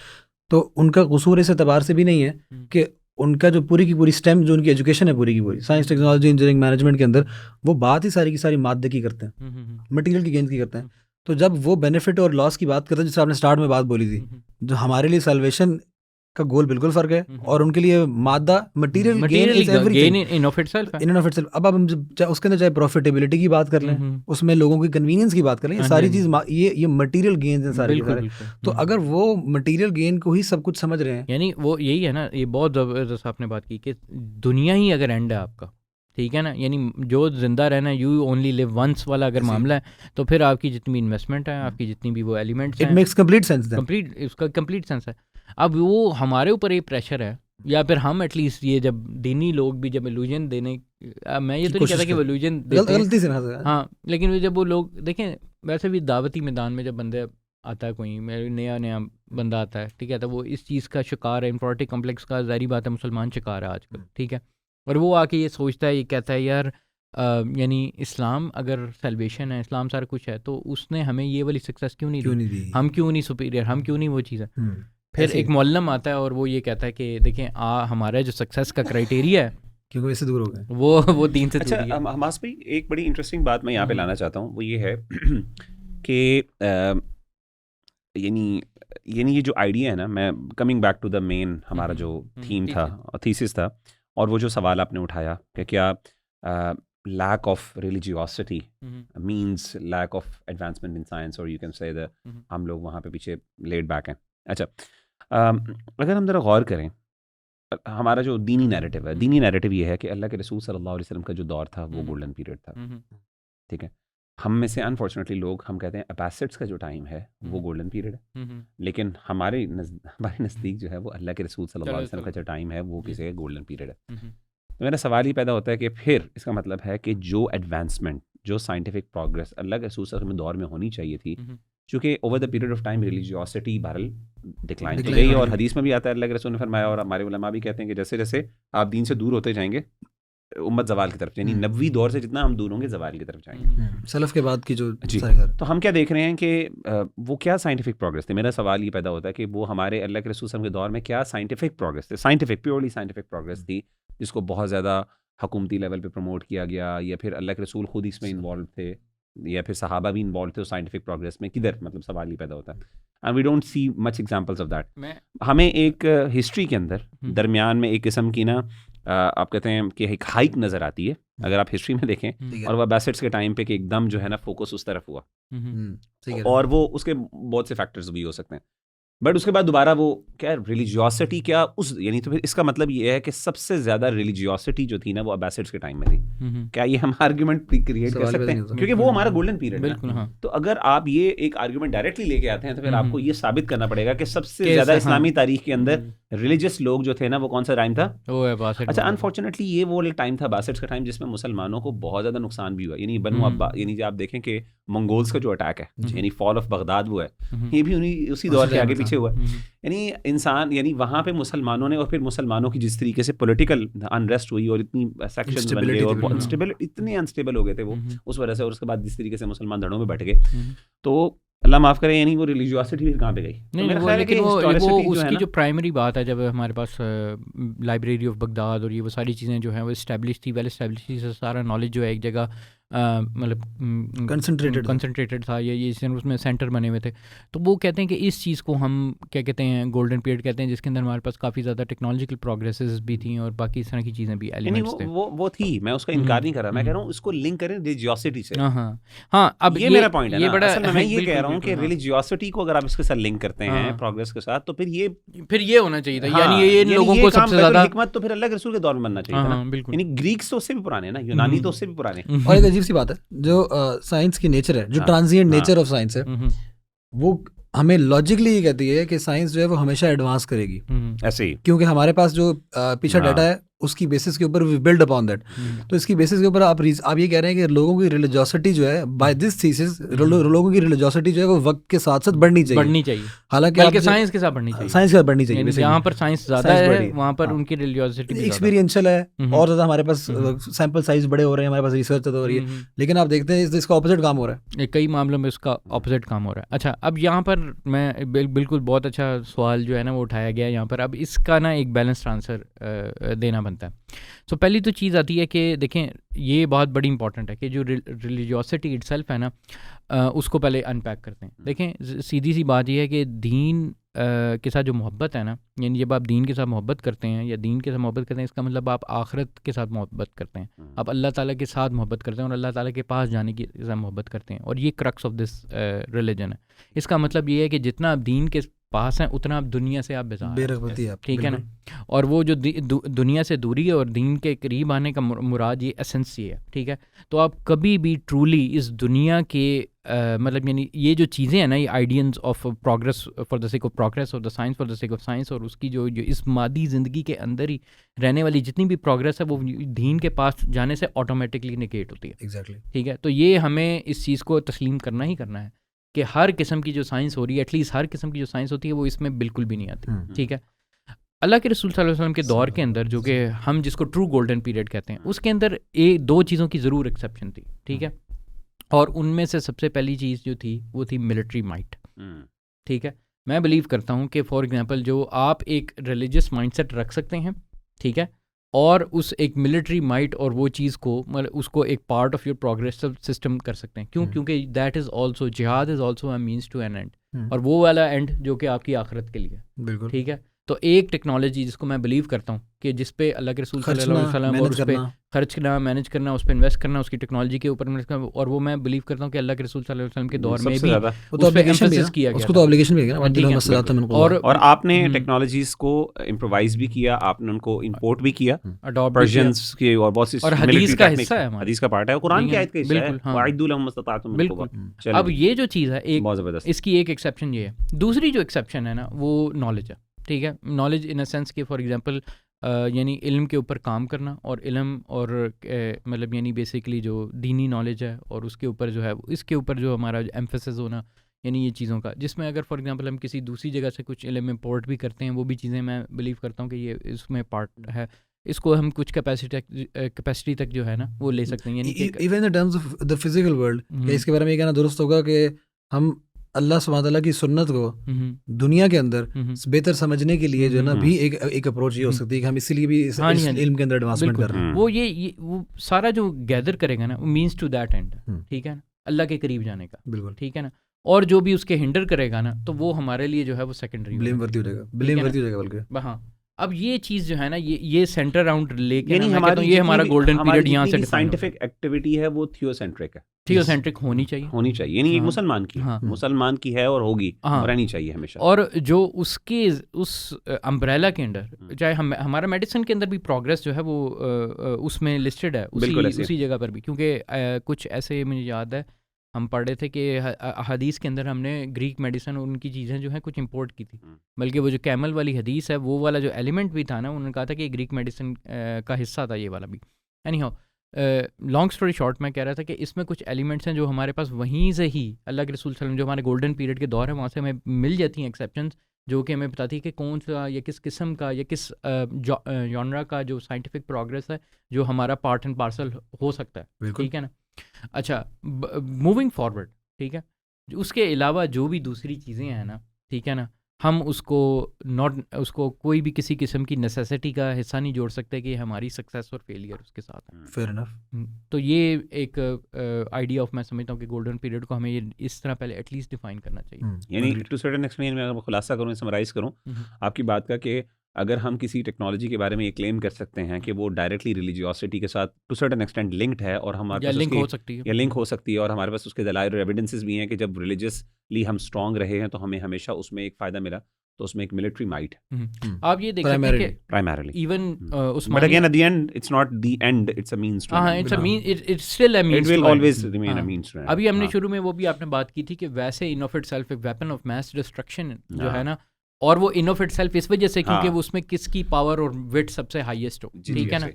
तो उनका कसूर इस एतबार से भी नहीं है कि उनका जो पूरी की पूरी स्टेम जो उनकी एजुकेशन है पूरी की पूरी साइंस टेक्नोलॉजी इंजीनियरिंग मैनेजमेंट के अंदर वो बात ही सारी की सारी मादे की करते हैं, मटेरियल की गेंद की करते हैं। तो जब वो बेनिफिट और लॉस की बात करते हैं, जैसे आपने स्टार्ट में बात बोली थी, जो हमारे लिए सैल्वेशन का गोल बिल्कुल फर्क है और उनके लिए मादा material gain is everything in of itself. अब हम उसके अंदर चाहे प्रॉफिटेबिलिटी की बात कर लें, उसमें लोगों की कन्वीनियंस की बात कर लें, ये सारी चीज ये मटेरियल गेन्स हैं सारे के सारे। तो अगर वो मटेरियल गेन को ही सब कुछ समझ रहे हैं, यानी वो यही है ना, ये बहुत ज़बरदस्त आपने बात की कि दुनिया ही अगर एंड है आपका, ठीक है ना, यानी जो जिंदा रहना है यू ओनली लिव वंस वाला अगर मामला है, तो फिर आपकी जितनी इन्वेस्टमेंट है, आपकी जितनी भी वो एलिमेंट्स हैं, इट मेक्स कंप्लीट सेंस, उसका कंप्लीट सेंस है। अब वो हमारे ऊपर ये प्रेशर है, या फिर हम एटलीस्ट ये जब दीनी लोग भी जब इल्यूजन देने, मैं ये तो नहीं कहता कि वो इल्यूजन गलती से, हाँ, लेकिन जब वो लोग देखें, वैसे भी दावती मैदान में जब बंदे आता है, कोई नया बंदा आता है, ठीक है, तो वो इस चीज़ का शिकार है, इन्फीरियरिटी कॉम्प्लेक्स का, ज़ाहिर बात है मुसलमान शिकार है आजकल, ठीक है, और वो आके ये सोचता है, ये कहता है यार यानी इस्लाम अगर सैल्वेशन है, इस्लाम सारा कुछ है, तो उसने हमें ये वाली सक्सेस क्यों नहीं दी, हम क्यों नहीं सुपीरियर, हम क्यों नहीं वो चीज़ है। फिर एक मौलम आता है और वो ये कहता है कि देखें हमारा जो सक्सेस का क्राइटेरिया है क्योंकि इससे दूर हो गए, वो दीन से दूर है। हमास भाई एक बड़ी इंटरेस्टिंग बात मैं यहाँ पे लाना चाहता हूँ, वो ये है कि यानी ये जो आइडिया है ना, मैं coming back to the main हमारा जो थीम था, थीसिस था, और वो जो सवाल आपने उठाया कि क्या lack of religiosity means lack of advancement in science, or you can say that हम लोग वहाँ पे पीछे laid back हैं। अच्छा, अगर हम ज़रा गौर करें, हमारा जो दीनी नैरेटिव है, दीनी नैरेटिव ये है कि अल्लाह के रसूल सल्लल्लाहु अलैहि वसल्लम का जो दौर था वो गोल्डन पीरियड था, ठीक है। हम में से अनफॉर्चुनेटली लोग हम कहते हैं अब्बासिड्स का जो टाइम है वो गोल्डन पीरियड है, लेकिन हमारे नज़दीक जो है वो अल्लाह के रसूल सल्लल्लाहु अलैहि वसल्लम का जो टाइम है वो किसी गोल्डन पीरियड है। तो मेरा सवाल ही पैदा होता है कि फिर इसका मतलब है कि जो एडवांसमेंट, जो साइंटिफिक प्रोग्रेस अल्लाह के रसूल सल्लल्लाहु अलैहि वसल्लम दौर में होनी चाहिए थी, चूँकि over the period of time religiosity बहरल डिक्लाइन हो गई, और हदीस में भी आता है, अल्लाह के रसूल ने फरमाया और हमारे उलमा भी कहते हैं कि जैसे जैसे आप दीन से दूर होते जाएंगे उम्मत जवाल की तरफ, यानी नबवी दौर से जितना हम दूर होंगे जवाल की तरफ जाएंगे, सलफ के बाद की जो जी। तो हम क्या देख रहे हैं कि वो क्या साइंटिफिक प्रोग्रेस थे। मेरा सवाल ये पैदा होता है कि वो हमारे अल्लाह के रसूल के दौर में क्या साइंटिफिक प्रोग्रेस थे, साइंटिफिक प्योरली साइंटिफिक प्रोग्रेस थी जिसको बहुत ज़्यादा हुकूमती लेवल पे प्रमोट किया गया, या फिर अल्लाह के रसूल खुद इसमें इन्वॉल्व थे, या फिर सहाबा भी इन्वॉल्व थे साइंटिफिक प्रोग्रेस में, किधर मतलब सवाल ही पैदा होता है। And we don't see much examples of that. हमें एक हिस्ट्री के अंदर दरमियान में एक किस्म की ना आप कहते हैं कि एक हाइक नज़र आती है अगर आप हिस्ट्री में देखें, और वह बैसेट्स के टाइम पे कि एकदम जो है ना फोकस उस तरफ हुआ, और वो उसके बहुत से फैक्टर्स भी हो सकते हैं, बट उसके बाद दोबारा वो क्या रिलीजियोसिटी क्या उस यानी तो फिर इसका मतलब ये है कि सबसे ज्यादा रिलीजियोसिटी जो थी ना वो अब्बासिड्स के टाइम में थी। क्या ये हम आर्गुमेंट क्रिएट कर सकते हैं क्योंकि वो हमारा गोल्डन पीरियड है। तो अगर आप ये एक आर्गुमेंट डायरेक्टली लेके आते हैं तो फिर आपको ये साबित करना पड़ेगा कि सबसे ज्यादा इस्लामी तारीख के अंदर रिलीजियस लोग जो थे ना वो कौन सा टाइम था? अच्छा, अनफॉर्चुनेटली ये वो टाइम था अब्बासिड्स का टाइम जिसमें मुसलमानों को बहुत ज्यादा नुकसान भी हुआ। यानी बनु अब्बा यानी आप देखें कि मंगोल्स का जो अटैक है यानी फॉल ऑफ बगदाद वो है, ये भी उन्हीं उसी दौर के आगे पीछे हुआ। यानी इंसान यानी वहाँ पे मुसलमानों ने और फिर मुसलमानों की जिस तरीके से पॉलिटिकल अनरेस्ट हुई और इतनी सेक्शंस बन गए और इतने अनस्टेबल हो गए थे वो उस वजह से, और उसके बाद जिस तरीके से मुसलमान धड़ों में बैठ गए, तो अल्लाह माफ़ करे यानी वो रिलीजियोसिटी फिर कहाँ पे गई? लेकिन वो उसकी जो प्राइमरी बात है, जब हमारे पास लाइब्रेरी ऑफ बगदाद और ये वो सारी चीज़ें जो हैं वो इस्टेब्लिश थी, वेल इस्टेब्लिश थी, सारा नॉलेज जो है एक जगह मतलब कंसंट्रेटेड था, ये उसमें सेंटर बने हुए थे। तो वो कहते हैं कि इस चीज़ को हम क्या कहते हैं गोल्डन पीरियड कहते हैं, जिसके अंदर हमारे पास काफ़ी ज़्यादा टेक्नोलॉजिकल प्रोग्रेसेस भी थी और बाकी इस तरह की चीज़ें भी एलिमेंट्स थे। वो थी, मैं उसका इनकार नहीं कर रहा, मैं कह रहा हूँ उसको लिंक करें रिलीजियोसिटी से। हाँ, अब ये मेरा पॉइंट है ना, असल में मैं ये कह रहा हूँ कि रिलीजियोसिटी को अगर आप इसके साथ लिंक करते हैं प्रोग्रेस के साथ, तो फिर ये होना चाहिए था। यानी ये लोगों को सबसे ज़्यादा हिकमत तो फिर अल्लाह के रसूल के दौर में बनना चाहिए था। यानी ग्रीक्स तो उससे भी पुराने ना, यूनानी तो उससे भी पुराने। और एक अजीब सी बात है, जो साइंस की नेचर है, जो ट्रांजिएंट नेचर ऑफ साइंस है, वो हमें लॉजिकली ये कहती है कि साइंस जो है वो हमेशा एडवांस करेगी ऐसे ही, क्योंकि हमारे पास जो पीछा डाटा है उसकी बेसिस के ऊपर वी बिल्ड अपॉन दैट। तो इसकी बेसिस के ऊपर आप ये कह रहे हैं कि लोगों की रिलीजियोसिटी जो है बाय दिस थीसिस लोगों की रिलीजियोसिटी जो है वो वक्त के साथ साथ बढ़नी चाहिए। हालांकि साइंस के साथ बढ़नी चाहिए, साइंस के साथ बढ़नी चाहिए। जहाँ पर साइंस ज्यादा है वहाँ पर उनकी रिलीजियोसिटी एक्सपीरियंशियल है और ज्यादा हमारे पास सैंपल साइज बड़े हो रहे हैं, हमारे पास रिसर्च हो रही है, लेकिन आप देखते हैं इसका ऑपोजिट काम हो रहा है, कई मामलों में इसका ऑपोजिट काम हो रहा है। अच्छा, अब यहाँ पर मैं बिल्कुल बहुत अच्छा सवाल जो है ना वो उठाया गया यहाँ पर। अब इसका ना एक बैलेंस्ड आंसर देना बनता है। सो पहली तो चीज़ आती है कि देखें ये बहुत बड़ी इंपॉर्टेंट है कि जो रिलीजियोसिटी इटसेल्फ है ना उसको पहले अनपैक करते हैं। देखें सीधी सी बात यह है कि दीन के साथ जो मोहब्बत है ना, यानी जब आप दीन के साथ मोहब्बत करते हैं या दीन के साथ मोहब्बत करते हैं, इसका मतलब आप आखिरत के साथ मोहब्बत करते हैं, आप अल्लाह ताला के साथ मोहब्बत करते हैं और अल्लाह ताला के पास जाने की साथ मोहब्बत करते हैं, और ये क्रक्स ऑफ दिस रिलीजन है। इसका मतलब ये है कि जितना आप दीन के पास हैं उतना आप दुनिया से आप बेरगबती है, ठीक है ना। और वो जो दुनिया से दूरी है और दीन के करीब आने का मुराद ये एसेंस ये है, ठीक है। तो आप कभी भी ट्रूली इस दुनिया के मतलब यानी ये जो चीज़ें हैं ना, ये ideas of progress for the sake of progress, of the science for the sake of science, और उसकी जो इस मादी ज़िंदगी के अंदर ही रहने वाली जितनी भी प्रोग्रेस है वो दीन के पास जाने से ऑटोमेटिकली निगेट होती है। एग्जैक्टली, ठीक है। तो ये हमें इस चीज़ को तस्लीम करना ही करना है कि हर किस्म की जो साइंस हो रही है, एटलीस्ट हर किस्म की जो साइंस होती है वो इसमें बिल्कुल भी नहीं आती, ठीक है। अल्लाह के रसूल सल्लल्लाहु अलैहि वसल्लम के दौर के अंदर, जो कि हम जिसको ट्रू गोल्डन पीरियड कहते हैं, उसके अंदर दो चीज़ों की ज़रूर एक्सेप्शन थी, ठीक है। और उनमें से सबसे पहली चीज़ जो थी वो थी मिलिट्री माइट, ठीक है। मैं बिलीव करता हूँ कि फॉर एग्जांपल जो आप एक रिलीजियस माइंडसेट रख सकते हैं, ठीक है, और उस एक मिलिट्री माइट और वो चीज़ को मतलब उसको एक part of your progressive system कर सकते हैं। क्यों? क्योंकि दैट इज़ ऑल्सो जिहाद is also a means to an end, और वो वाला एंड जो कि आपकी आखिरत के लिए, बिल्कुल ठीक है। तो एक टेक्नोलॉजी जिसको मैं बिलीव करता हूँ कि जिस पे अल्लाह के रसूल सल्लल्लाहु अलैहि वसल्लम और उस पे खर्च करना, मैनेज करना, उस पे इन्वेस्ट करना, उसकी टेक्नोलॉजी के ऊपर इन्वेस्ट करना, और वो मैं बिलीव करता हूँ कि अल्लाह के रसूल सल्लल्लाहु अलैहि वसल्लम के दौर में भी उस पे एम्फेसिस किया गया, उसको तो ऑब्लिगेशन भी है। और आपने टेक्नोलॉजीज को इम्प्रोवाइज भी किया, आपने उनको इंपोर्ट भी किया, पर्शियंस के और बहुत सी, और हदीस का हिस्सा है, हदीस का पार्ट है, कुरान की आयत का हिस्सा है, वाइदु लहुम मस्तताअतुम। बिल्कुल। अब ये जो चीज़ है एक बहुत ज़बरदस्त, इसकी एक एक्सेप्शन ये है। दूसरी जो एक्सेप्शन है ना वो नॉलेज है, ठीक है। नॉलेज इन अ सेंस कि फॉर एग्जांपल यानी इल्म के ऊपर काम करना, और इल्म और मतलब यानी बेसिकली जो दीनी नॉलेज है और उसके ऊपर जो है इसके ऊपर जो हमारा एम्फेसिस होना, यानी ये चीज़ों का, जिसमें अगर फॉर एग्जांपल हम किसी दूसरी जगह से कुछ इल्म इम्पोर्ट भी करते हैं, वो भी चीज़ें मैं बिलीव करता हूँ कि ये इसमें पार्ट है। इसको हम कुछ कैपेसिटी तक जो है ना वो ले सकते हैं, यानी even in terms of the physical world. इसके बारे में ये कहना दुरुस्त होगा कि हम अल्लाह सुब्हानहू व तआला की सुन्नत को दुनिया के अंदर बेहतर समझने के लिए जो है ना भी एक अप्रोच ये हो सकती है कि हम इसीलिए भी इस इल्म के अंदर एडवांसमेंट कर रहे हैं। वो ये वो सारा जो गैदर करेगा ना वो मीन्स टू दैट एंड, ठीक है ना। अल्लाह के करीब जाने का, बिल्कुल ठीक है ना। और जो भी उसके हिंडर करेगा ना, तो वो हमारे लिए जो है वो सेकेंडरी ब्लेम वर्दी हो जाएगा, ब्लेम वर्दी हो जाएगा बल्कि। हाँ, अब ये चीज़ जो है ना, ये सेंटर राउंड लेके यानी ना, मैं कहता हूँ ये हमारा गोल्डन पीरियड यहाँ से साइंटिफिक एक्टिविटी है वो थियोसेंट्रिक है, थियोसेंट्रिक होनी चाहिए, होनी चाहिए। यानी एक हाँ, मुसलमान की हाँ, मुसलमान की है और होगी हाँ, और रहनी चाहिए हमेशा। और जो उसके उस अम्ब्रेला के अंडर, चाहे हमारा मेडिसिन के अंदर भी प्रोग्रेस जो है वो उसमें लिस्टेड है, उसी जगह पर भी, क्योंकि कुछ ऐसे मुझे याद है हम पढ़ रहे थे कि हदीस के अंदर हमने ग्रीक मेडिसिन उनकी चीज़ें जो हैं कुछ इंपोर्ट की थी, बल्कि वो जो कैमल वाली हदीस है वो वाला जो एलिमेंट भी था ना, उन्होंने कहा था कि ग्रीक मेडिसिन का हिस्सा था ये वाला भी। Any how, long story short में कह रहा था कि इसमें कुछ एलिमेंट्स हैं जो हमारे पास वहीं से ही अल्लाह के रसूल सल्लल्लाहु अलैहि वसल्लम, जो हमारे गोल्डन पीरियड के दौर है, वहाँ से हमें मिल जाती हैं एक्सेप्शंस, जो कि हमें बताती है कि कौन सा या किस किस्म का या किस जॉनरा का जो साइंटिफिक प्रोग्रेस है जो हमारा पार्ट एंड पार्सल हो सकता है, ठीक है ना। अच्छा, मूविंग फॉरवर्ड, ठीक है, उसके अलावा जो भी दूसरी चीज़ें हैं ना, ठीक है ना, हम उसको कोई भी किसी किस्म की नेसेसिटी का हिस्सा नहीं जोड़ सकते कि हमारी सक्सेस और फेलियर उसके साथ है। Fair enough. तो ये एक आइडिया ऑफ, मैं समझता हूँ कि गोल्डन पीरियड को हमें ये इस तरह पहले एटलीस्ट डिफाइन करना चाहिए। यानी टू सर्टेन एक्सटेंट, मैं अगर खुलासा करूँ, समराइज़ करूँ आपकी बात का, कि अगर हम किसी टेक्नोलॉजी के बारे में ये क्लेम कर सकते हैं कि वो डायरेक्टली रिलीजियोसिटी के साथ टू सर्टेन एक्सटेंट लिंक्ड है, और हमारे पास लिंक हो सकती है, या लिंक हो सकती है, और हमारे पास उसके दलाइल और एविडेंसेस भी हैं कि जब रिलीजियसली हम स्ट्रॉन्ग रहे हैं तो हमें हमेशा उसमें एक फ़ायदा मिला, तो उसमें एक मिलिट्री माइट है। आप ये देख सकते हैं कि primarily even but again at the end it's not the end, it's a means to, हाँ, it's still a means, it will always remain a means to. अभी हमने शुरू में वो भी आपने बात की थी कि वैसे इन ऑफ इटसेल्फ एक वेपन ऑफ मैस डिस्ट्रक्शन जो है ना, और वो इन ऑफ इटसेल्फ इस वजह से क्योंकि वो उसमें किसकी पावर और विट सबसे हाईएस्ट हो, ठीक है ना,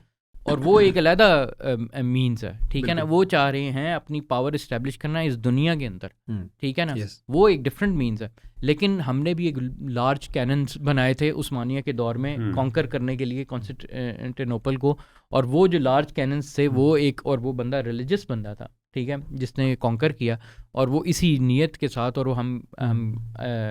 और वो एक अलहदा मीन्स है, ठीक है ना। वो चाह रहे हैं अपनी पावर इस्टेब्लिश करना इस दुनिया के अंदर, ठीक है ना, वो एक डिफरेंट मीन्स है। लेकिन हमने भी एक लार्ज कैनन्स बनाए थे उस्मानिया के दौर में कॉन्कर करने के लिए कॉन्स्टेंटिनोपल को, और वो जो लार्ज कैनन्स थे वो एक, और वो बंदा रिलीजियस बंदा था, ठीक है, जिसने कॉन्कर किया, और वो इसी नीयत के साथ, और वो हम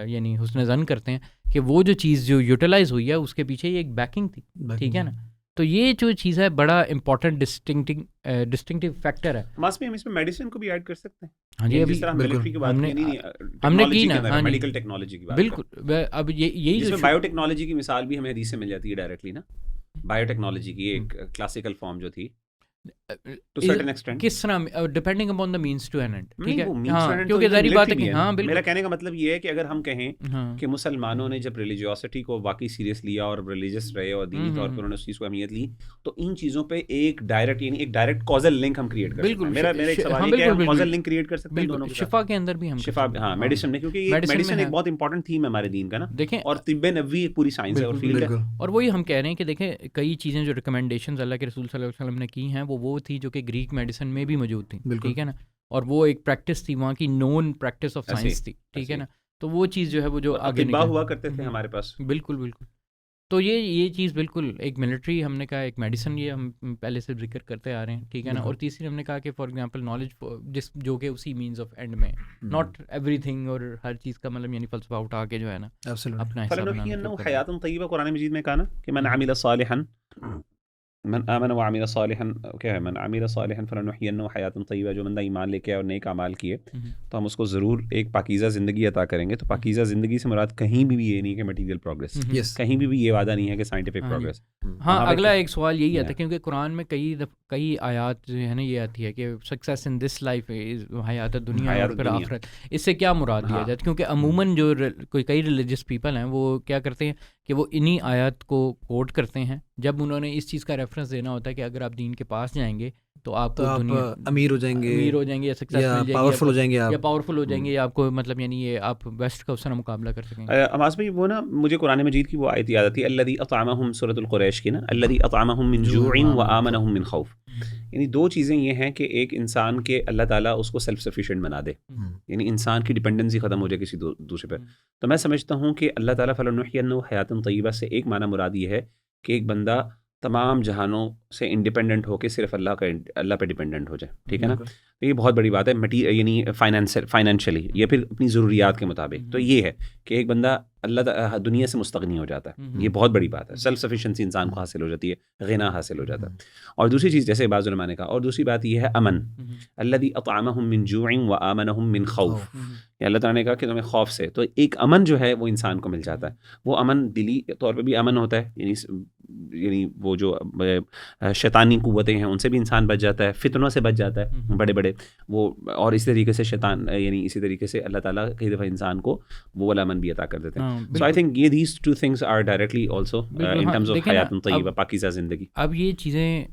यानी हुस्न ज़न करते हैं कि वो जो चीज़ जो यूटिलाइज हुई है उसके पीछे ये एक बैकिंग थी, ठीक है ना। तो ये जो चीज़ है बड़ा इंपॉर्टेंट डिस्टिंक्टिव फैक्टर है। हम इसमें मेडिसिन को भी ऐड कर सकते हैं। हाँ जी, अभी मिलिट्री की बात हमने की ना, हाँ मेडिकल टेक्नोलॉजी की बात, बिल्कुल। अब यही जो बायोटेक्नोलॉजी की मिसाल भी हमें हदीस से मिल जाती है डायरेक्टली ना, बायोटेक्नोलॉजी की एक क्लासिकल फॉर्म जो थी टू सर्टेन एक्सटेंट, किस तरह depending upon the means to an end, ठीक है, हाँ, क्योंकि जारी बात है कि हाँ, मेरा कहने का मतलब ये है कि अगर हम कहें कि मुसलमानों ने जब रिलीजियोसिटी को वाकई सीरियस लिया और रिलीजियस रहे और दीनी तौर पर उन्होंने उस चीज़ को अहमियत ली, तो इन चीज़ों पे एक डायरेक्ट कॉजल लिंक हम क्रिएट कर सकते हैं। मेरा एक सवाल है कि हम कॉजल लिंक क्रिएट कर सकते हैं दोनों के साथ। शिफा के अंदर भी हम शिफा, हाँ, मेडिसिन में, क्योंकि मेडिसिन एक बहुत इंपॉर्टेंट थीम है हमारे दीन का ना, देखें, और तिब्बे नबवी एक पूरी साइंस है और फील्ड है। और वही हम कह रहे हैं कि देखें, कई चीज़ें जो रिकमेंडेशंस अल्लाह के रसूल सल्लल्लाहु अलैहि वसल्लम ने की हैं वो थी जो कि ग्रीक मेडिसिन में भी मौजूद थी, ठीक है ना, और वो एक प्रैक्टिस थी, वहाँ की नोन प्रैक्टिस ऑफ साइंस थी, ठीक है ना। तो वो चीज़ जो है वो जो आगे हुआ करते थे हमारे पास, बिल्कुल। तो ये चीज़ बिल्कुल एक मिलिट्री, हमने कहा एक मेडिसिन, ये हम पहले से जिक्र करते आ रहे हैं, ठीक है ना। और तीसरी हमने कहा कि फॉर एग्जांपल नॉलेज, जो कि उसी मींस ऑफ एंड में, नॉट एवरीथिंग और हर चीज़ का मतलब यानी फलसफा उठा के जो है ना अपना हिस्सा बनाना। हयातुन तय्यबा कुरान मजीद में कहा ना कि मन अमिल सालिहन मन आमन व अमिल सालिहन, क्या है, मन अमिल सालिहन फलनुहयिन्नहु हयातुन तय्यबा, जो बंदा ईमान लेके आया और नेक अमाल किए तो हम उसको ज़रूर एक पाकीज़ा ज़िंदगी अता करेंगे। तो पाकीज़ा ज़िंदगी से मुराद कहीं भी ये नहीं कि मटीरियल प्रोग्रेस, कहीं भी ये वादा नहीं है कि साइंटिफिक प्रोग्रेस। हाँ, अगला एक सवाल यही आता है क्योंकि कुरान में कई आयात जो है ना ये आती है कि सक्सेस इन दिस लाइफ हयात दुनिया और फिर आखिरत, इससे क्या मुराद दिया जाता है? क्योंकि अमूमन जो कई रिलीजियस पीपल हैं वो क्या करते हैं कि वो इन्हीं आयत को कोट करते हैं जब उन्होंने इस चीज़ का रेफरेंस देना होता है कि अगर आप दीन के पास जाएंगे तो आपको आप अमीर हो जाएंगे या सक्सेस मिल जाएगी, पावरफुल हो जाएंगे, या पावरफुल हो जाएंगे, या आपको मतलब यानी ये आप वेस्ट का उससे मुकाबला कर सकेंगे। अमास भाई, वो ना मुझे कुरान मजीद की वो आयत याद आती है, अल्लज़ी अतअमहुम, सूरतुल कुरैश की ना, अल्लज़ी अतअमहुम मिन जूइन व आमनहुम मिन खौफ। यानी दो चीज़ें ये हैं कि एक इंसान के अल्लाह ताला उसको सेल्फ सफिशिएंट बना दे, यानी इंसान की डिपेंडेंसी ख़त्म हो जाए किसी दूसरे पर। तो मैं समझता हूँ कि अल्लाह ताला फलनुहयिन्नहु हयातन तय्यबा से एक माना मुराद ये है कि एक बंदा तमाम जहानों से इंडिपेंडेंट होके सिर्फ अल्लाह पे डिपेंडेंट हो जाए, ठीक है ना। तो ये बहुत बड़ी बात है, यानी फाइनेंशियली या फिर अपनी ज़रूरियात के मुताबिक। तो ये है कि एक बंदा अल्लाह दुनिया से मुस्तगनी हो जाता है, ये बहुत बड़ी बात है। सेल्फ सफिशेंसी इंसान को हासिल हो जाती है, गिना हासिल हो जाता है। और दूसरी चीज़, जैसे बाज़ उलमा ने कहा, और दूसरी बात ये है अमन, अल्लज़ी अतअमहुम मिन जूइन व आमनहुम मिन खौफ। अल्लाह ताला ने कहा कि तुम्हें खौफ से, तो एक अमन जो है वो इंसान को मिल जाता है। वो अमन दिली तौर पे भी अमन होता है, यानी वो जो शैतानी कुव्वतें हैं उनसे भी इंसान बच जाता है, फितनों से बच जाता है बड़े बड़े वो। और इसी तरीके से शैतान, यानी इसी तरीके से अल्लाह ताला कई दफ़ा इंसान को वो वाला अमन भी अता कर देते हैं। सो आई थिंक ये these two things are directly also in terms of हयातुन तय्यबा, पाकीज़ा ज़िंदगी। अब ये चीज़ें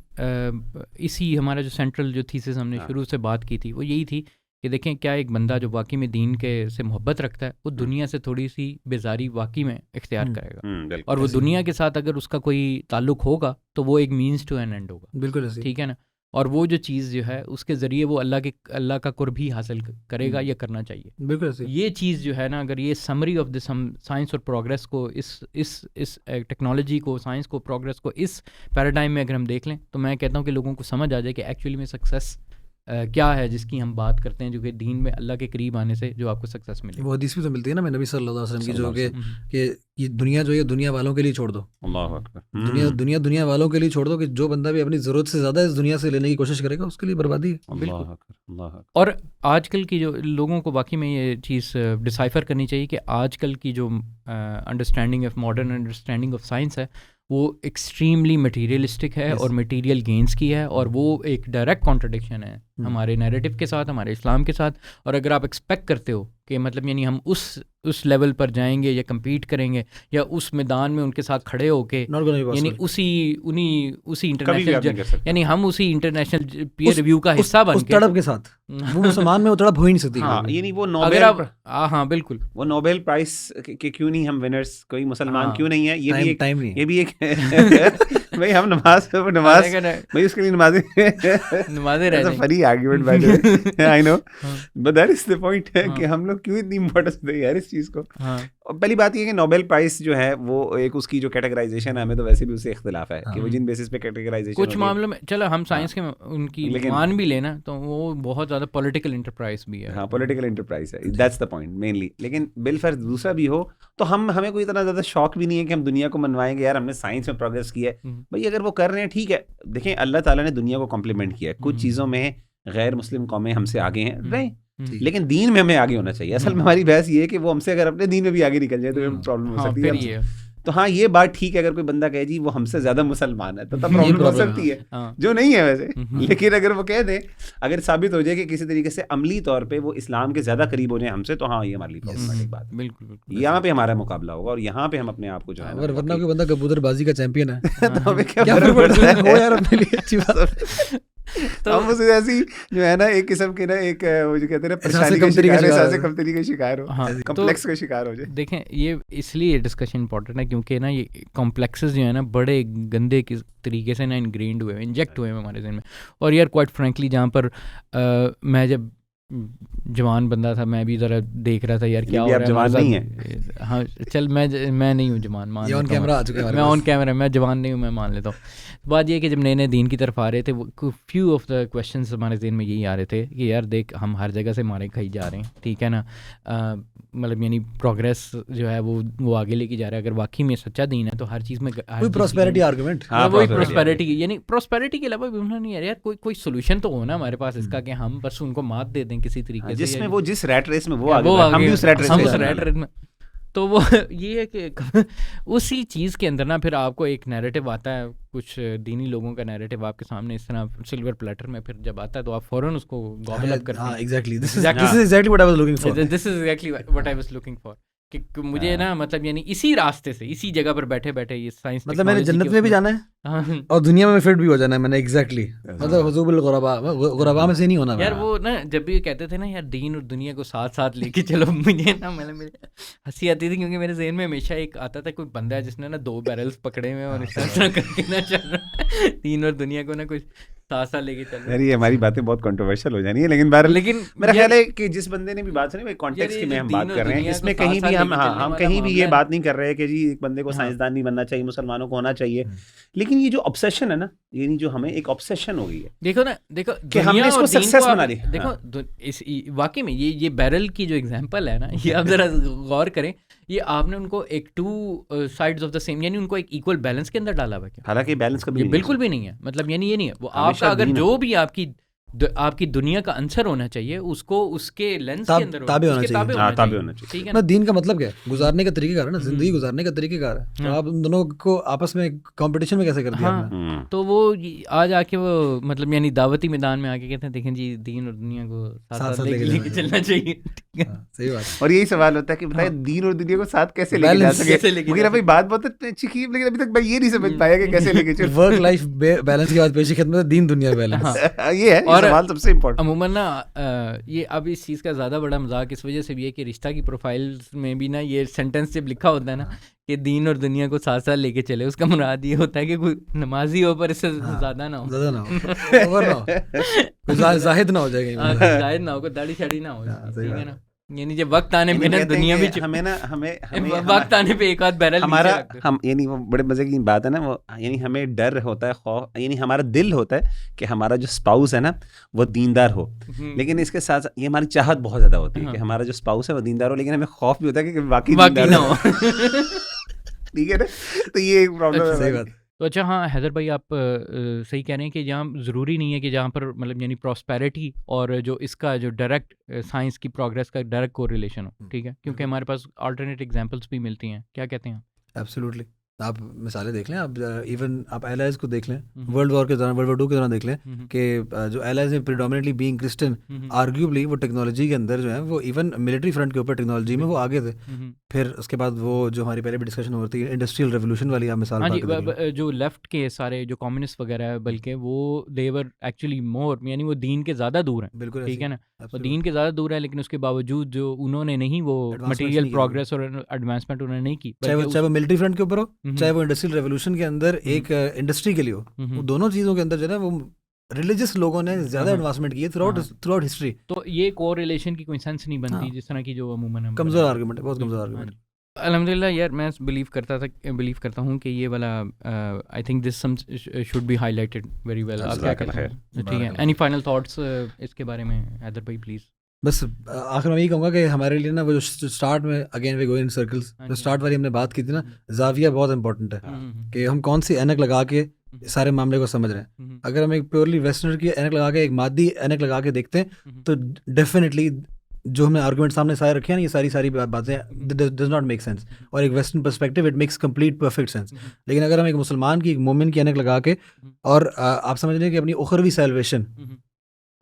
इसी हमारा जो सेंट्रल जो थीसिस हमने शुरू से बात की थी वो यही थी कि देखें क्या एक बंदा जो वाकई में दीन के से मोहब्बत रखता है वो दुनिया से थोड़ी सी बेजारी वाकई में इख्तियार करेगा, और वो दुनिया के साथ अगर उसका कोई ताल्लुक होगा तो वो एक मीन्स टू एन एंड होगा, बिल्कुल ऐसे, ठीक है ना। और वो जो चीज़ जो है उसके ज़रिए वो अल्लाह का कुर्ब ही हासिल करेगा या करना चाहिए, बिल्कुल ऐसे। ये चीज़ जो है ना, अगर ये समरी ऑफ दिस हम साइंस और प्रोग्रेस को, इस टेक्नोलॉजी को, साइंस को, प्रोग्रेस को इस पैराडाइम में अगर हम देख लें तो मैं कहता हूँ कि लोगों को समझ आ जाए कि एक्चुअली में सक्सेस क्या है जिसकी हम बात करते हैं, जो कि दीन में अल्लाह के करीब आने से जो आपको सक्सेस मिले। वो हदीस भी तो मिलती है ना मैं नबी सल्लल्लाहु अलैहि वसल्लम की, जो कि ये दुनिया जो है दुनिया वालों के लिए छोड़ दो, अल्लाहु अकबर। दुनिया वालों के लिए छोड़ दो, कि जो बंदा भी अपनी ज़रूरत से ज़्यादा इस दुनिया से लेने की कोशिश करेगा उसके लिए बर्बादी है। बिल्कुल। और आजकल की जो लोगों को वाकई में ये चीज़ डिसाइफर करनी चाहिए कि आजकल की जो understanding of modern understanding of science है वो एक्सट्रीमली मटीरियलिस्टिक है और मटीरियल गेंस की है, और वो एक डायरेक्ट कॉन्ट्रडिक्शन है हमारे नैरेटिव के साथ, हमारे इस्लाम के साथ। और अगर आप एक्सपेक्ट करते हो कि मतलब यानी हम उस लेवल पर जाएंगे या कम्पीट करेंगे या उस मैदान में उनके साथ खड़े होके, यानी उसी इंटरनेशनल, यानी हम उसी इंटरनेशनल पीयर रिव्यू का हिस्सा बन के तड़प के साथ वो मुसलमान में वो तड़प हो ही नहीं सकती। यानी वो अगर आप हाँ बिल्कुल, वो नोबेल प्राइज के क्यों नहीं हम विनर्स, कोई मुसलमान क्यों नहीं है, ये भी एक भाई हम नमाज भाई उसके लिए नमाज़ें रह जाएंगे। Funny argument by the way, I know, but that is the point है कि हम लोग क्यों इतनी इंपॉर्टेंस दें यार इस चीज़ को। और पहली बात ये है कि नोबेल प्राइज जो है वो एक उसकी जो कैटेगराइजेशन है, हमें तो वैसे भी उससे इख्तिलाफ है कि वो जिन बेसिस पे कैटेगराइजेशन, कुछ मामलों में चलो हम साइंस के उनकी मान भी लेना तो वो बहुत ज़्यादा पॉलिटिकल इंटरप्राइज भी है। हाँ, पॉलिटिकल इंटरप्राइज है, दैट्स द पॉइंट मेनली। लेकिन बिलफर्ज दूसरा भी हो तो हमें कोई इतना ज़्यादा शौक भी नहीं है कि हम दुनिया को मनवाएंगे यार हमने साइंस में प्रोग्रेस की है। भाई अगर वो कर रहे हैं ठीक है, देखें अल्लाह ताला ने दुनिया को कॉम्प्लीमेंट किया है, कुछ चीज़ों में गैर मुस्लिम कौमें हमसे आगे हैं रहे, लेकिन दीन में हमें आगे होना चाहिए। असल में हमारी बहस ये है कि वो हमसे अगर अपने दीन में भी आगे निकल जाए तो प्रॉब्लम हो सकती है। तो हाँ ये बात ठीक है, अगर कोई बंदा कहे जी वो हमसे ज्यादा मुसलमान है तो तब प्रॉब्लम हो सकती है, जो नहीं है वैसे। लेकिन अगर वो कह दे, अगर साबित हो जाए कि किसी तरीके से अमली तौर पे वो इस्लाम के ज्यादा करीब हो जाए हमसे, तो हाँ ये हमारे लिए प्रॉब्लमेटिक बात है। बिल्कुल यहाँ पे हमारा मुकाबला होगा और यहाँ पे हम अपने आप को जो है, वरना कोई बंदा कबूतरबाजी का चैंपियन है तो हमें क्या फर्क पड़ता है वो यार अपने लिए अच्छी बात। तो हम उसे ऐसी जो है ना एक किस्म के ना एक वो जो कहते हैं परेशानी का शिकार है, ऐसे कमतरी का शिकार हो, कॉम्प्लेक्स का शिकार हो जाए। देखें ये इसलिए डिस्कशन इंपॉर्टेंट है क्योंकि ना ये कॉम्प्लेक्सेस जो है ना बड़े गंदे किस तरीके से ना इनग्रेन्ड हुए, इंजेक्ट हुए हैं हमारे ज़हन में। और यार क्वाइट फ्रैंकली जहाँ पर मैं जब जवान बंदा था मैं भी ज़रा देख रहा था यार क्या हो रहा है। जवान नहीं है, हाँ चल मैं नहीं हूँ जवान, मान ऑन कैमरा आ चुका है, मैं ऑन कैमरा, मैं जवान नहीं हूँ, मैं मान लेता हूँ। बात ये कि जब नए नए दीन की तरफ आ रहे थे वो फ्यू ऑफ द क्वेश्चंस हमारे ज़हन में यही आ रहे थे कि यार देख हम हर जगह से मारे खाई जा रहे हैं, ठीक है ना, मतलब यानी प्रोग्रेस जो है वो आगे लेके जा रहा है। अगर वाकई में सच्चा दीन है तो हर चीज़ में कोई प्रॉस्पेरिटी आर्गुमेंट, वही प्रॉस्पेरिटी, यानी प्रॉस्पेरिटी के अलावा भी उन्होंने यार कोई सोल्यूशन तो हो ना हमारे पास इसका कि हम बस उनको मात दे दें किसी तरीके से, जिसमें वो जिस रैट रेस में वो आगे हम भी उस रैट रेस में। तो वो ये है कि उसी चीज़ के अंदर ना फिर आपको एक नैरेटिव आता है, कुछ दीनी लोगों का नैरेटिव आपके सामने इस तरह सिल्वर प्लेटर में फिर जब आता है तो आप फ़ौरन उसको गॉबल अप करते हैं। Exactly, this is exactly what I was looking for, this is exactly what I was looking for कि मुझे ना मतलब यानी इसी रास्ते से इसी जगह पर बैठे बैठे ये साइंस, मतलब मैंने जन्नत में भी जाना है और दुनिया में फिट भी हो जाना है मैंने, एग्जैक्टली मतलब हुजूबुल गुरबा में से नहीं होना यार। वो ना जब भी कहते थे ना यार दीन और दुनिया को साथ साथ लेके चलो, मुझे ना मतलब मेरे हंसी आती थी क्योंकि मेरे ज़हन में हमेशा एक आता था कोई बंदा है जिसने ना 2 बैरल्स पकड़े हुए और इस तरह करके ना चल रहा है दीन और दुनिया को ना कुछ साथ लेके चल यार ये हमारी बातें बहुत कंट्रोवर्शियल हो जानी है, लेकिन बहरहाल लेकिन मेरा ख्याल है कि जिस बंदे ने भी बात सुनी, भाई कॉन्टेक्स्ट की में हम बात कर रहे हैं, इसमें कहीं भी हम कहीं भी ये बात नहीं कर रहे हैं कि जी एक बंदे को साइंसदान नहीं बनना चाहिए, मुसलमानों को होना चाहिए, लेकिन ये जो ऑब्सेशन है ना, ये जो हमें एक ऑब्सेशन हो गई है, देखो कि हमने इसको सक्सेस बना दी। देखो इस वाकई में ये बैरल की जो एग्जांपल है ना, ये आप जरा गौर करें, ये आपने उनको एक two sides of the same, यानी उनको एक इक्वल बैलेंस के अंदर डाला हुआ है क्या? हालांकि बैलेंस कभी बिल्कुल भी नहीं है, मतलब यानी ये नहीं है वो आपका, अगर जो भी आपकी दुनिया का आंसर होना चाहिए उसको उसके लेंस के अंदर ताबे होना चाहिए, ठीक है ना? दीन का मतलब क्या है? गुजारने का तरीका है ना, जिंदगी गुजारने का तरीका है। तो आप उन दोनों को आपस में कंपटीशन में कैसे कर दिया आपने? तो वो आज आके वो मतलब यानी दावती मैदान में आके कहते हैं देखें जी दीन और दुनिया को साथ लेके चलना चाहिए। सही बात। और यही सवाल होता है कि बताइए दीन और दुनिया को साथ कैसे लेके जा सके? मगर भाई बात बहुत अच्छी की, लेकिन अभी तक मैं ये नहीं समझ पाया कि कैसे लेके चल। वर्क लाइफ बैलेंस की बात पेश खिदमत है, दीन दुनिया बैलेंस, ये है सवाल सबसे इम्पोर्टेंट। अमूमन ना ये अब इस चीज़ का ज़्यादा बड़ा मजाक इस वजह से भी है कि रिश्ता की प्रोफाइल्स में भी ना ये सेंटेंस जब लिखा होता है ना कि दीन और दुनिया को साथ साथ लेके चले, उसका मुराद ये होता है कि कोई नमाजी हो पर इससे ज़्यादा ना हो, ओवर ना हो, जाहिद ना हो जाएगा, जाहिद ना हो, कोई दाढ़ी शाड़ी ना हो, ठीक है ना? यानी जब वक्त आने पे ना दुनिया भी हमें वक्त आने पे एक आध बैरल हमारा हम यानी वो बड़े मजे की बात है ना वो, यानी हमें डर होता है, खौफ, यानी हमारा दिल होता है कि हमारा जो स्पाउस है ना वो दीनदार हो, लेकिन इसके साथ ये हमारी चाहत बहुत ज्यादा होती है कि हमारा जो स्पाउस है वो दीनदार हो, लेकिन हमें खौफ भी होता है कि वाकई ना हो। ठीक है ना? तो ये एक प्रॉब्लम है। तो अच्छा हाँ हैदर भाई, आप सही कह रहे हैं कि जहाँ ज़रूरी नहीं है कि जहाँ पर मतलब यानी प्रॉस्पेरिटी और जो इसका जो डायरेक्ट साइंस की प्रोग्रेस का डायरेक्ट कोरिलेशन हो, ठीक है, क्योंकि हमारे पास अल्टरनेट एग्जांपल्स भी मिलती हैं। क्या कहते हैं? एब्सोल्युटली। आप मिसालें देख लें, आप इवन आप एलाइज को देख लें, वर्ल्ड वॉर के दौरान, वर्ल्ड वॉर 2 के दौरान देख लें कि जो एलाइज में प्रीडोमिनेटली बीइंग क्रिश्चियन, आर्ग्यूबली वो टेक्नोलॉजी के अंदर जो है वो इवन मिलिट्री फ्रंट के ऊपर टेक्नोलॉजी में वो आगे थे। फिर उसके बाद वो जो हमारी पहले भी डिस्कशन हो रही है इंडस्ट्रियल रेवोल्यूशन वाली आप मिसाल, जो लेफ्ट के सारे जो कम्युनिस्ट वगैरह है, बल्कि वो देवर एक्चुअली मोर, यानी वो दीन के ज़्यादा दूर हैं, बिल्कुल ठीक है ना, वो दीन के ज़्यादा दूर है, लेकिन उसके बावजूद जो उन्होंने नहीं वो मटेरियल प्रोग्रेस और एडवांसमेंट उन्होंने नहीं की, चाहे वो मिलिट्री फ्रंट के ऊपर हो, चाहे वो इंडस्ट्रियल रेवोल्यूशन के अंदर एक इंडस्ट्री के लिए हो, वो दोनों चीज़ों के अंदर जो है वो रिलीजियस लोगों ने ज़्यादा एडवांसमेंट की है थ्रू आउट हिस्ट्री। तो ये कोरिलेशन की कोई सेंस नहीं बनती जिस तरह की जो अमूमन कमज़ोर आर्गुमेंट है, बहुत कमज़ोर आर्गुमेंट। अल्हम्दुलिल्लाह यार, मैं बिलीव करता हूँ कि ये वाला I think this should be highlighted very well. आप क्या कहते हैं? ठीक है, एनी फाइनल थॉट्स इसके बारे में हैदर भाई प्लीज़? बस आखिर में यही कहूँगा कि हमारे लिए ना वो जो स्टार्ट में again we go in circles, जो स्टार्ट वाली हमने बात की थी ना, जाविया बहुत इंपॉर्टेंट है कि हम कौन सी ऐनक लगा के सारे मामले को समझ रहे हैं। अगर हम एक प्योरली वेस्टर्नर की ऐनक लगा के, एक मादी ऐनक लगा के देखते हैं तो डेफिनेटली जो हमने आर्गुमेंट सामने सारे रखे हैं ना, ये सारी बातें डज नॉट मेक सेंस, और एक western perspective it makes complete perfect sense. लेकिन अगर हम एक मुसलमान की, एक मोमिन की ऐनक लगा के और आप समझ लें कि अपनी उखरवी सैल्वेशन,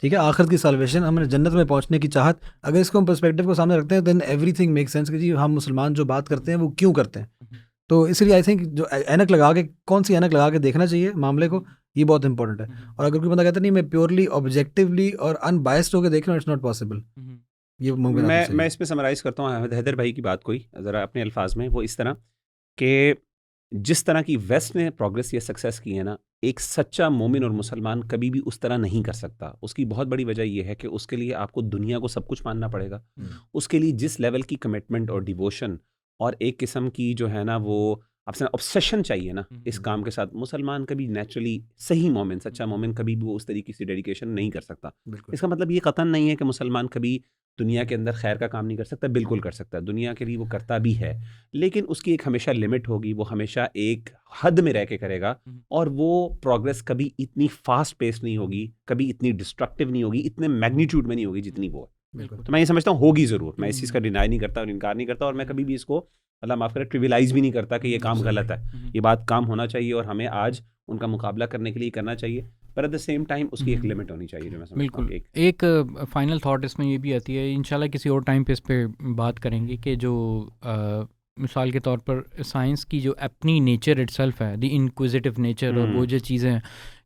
ठीक है, आखिरत की साल्वेशन, हमें जन्नत में पहुंचने की चाहत, अगर इसको हम पर्सपेक्टिव को सामने रखते हैं देन एवरीथिंग मेक सेंस कि जी हम मुसलमान जो बात करते हैं वो क्यों करते हैं। तो इसलिए आई थिंक जो ऐनक लगा के, कौन सी ऐनक लगा के देखना चाहिए मामले को, ये बहुत इंपॉर्टेंट है। और अगर कोई बंदा कहता नहीं मैं प्योरली ऑब्जेक्टिवली और अनबायस्ड होकर देख रहा हूँ, इट्स नॉट पॉसिबल। ये मैं इसमें समराइज करता हूँ हैदर भाई की बात कोई ज़रा अपने अल्फाज में, वो इस तरह कि जिस तरह की वेस्ट ने प्रोग्रेस या सक्सेस की है ना, एक सच्चा मोमिन और मुसलमान कभी भी उस तरह नहीं कर सकता। उसकी बहुत बड़ी वजह यह है कि उसके लिए आपको दुनिया को सब कुछ मानना पड़ेगा। उसके लिए जिस लेवल की कमिटमेंट और डिवोशन और एक किस्म की जो है ना वो आपसे ऑब्सेशन चाहिए ना इस काम के साथ, मुसलमान कभी नेचुरली सही मोमिन, सच्चा मोमिन कभी भी वो उस तरीके से डेडिकेशन नहीं कर सकता। इसका मतलब ये कतन नहीं है कि मुसलमान कभी दुनिया के अंदर खैर का काम नहीं कर सकता, बिल्कुल कर सकता है, दुनिया के लिए वो करता भी है, लेकिन उसकी एक हमेशा लिमिट होगी, वो हमेशा एक हद में रह के करेगा, और वो प्रोग्रेस कभी इतनी फास्ट पेस नहीं होगी, कभी इतनी डिस्ट्रक्टिव नहीं होगी, इतने मैग्नीट्यूड में नहीं होगी जितनी वो है। तो मैं ये समझता हूँ होगी ज़रूर, मैं इस चीज़ का डिनाई नहीं करता और इनकार नहीं करता, और मैं कभी भी इसको अल्लाह माफ़ करे ट्रिविलाइज भी नहीं करता कि ये काम गलत है, ये बात काम होना चाहिए और हमें आज उनका मुकाबला करने के लिए करना चाहिए, पर एट द सेम टाइम उसकी एक लिमिट होनी चाहिए जो मैं समझता हूँ। एक फाइनल थॉट इसमें ये भी आती है, इंशाल्लाह किसी और टाइम पे इस पे बात करेंगे, कि जो मिसाल के तौर पर साइंस की जो अपनी नेचर इटसेल्फ है, द इनक्विजिटिव नेचर, और वो जो चीज़ें हैं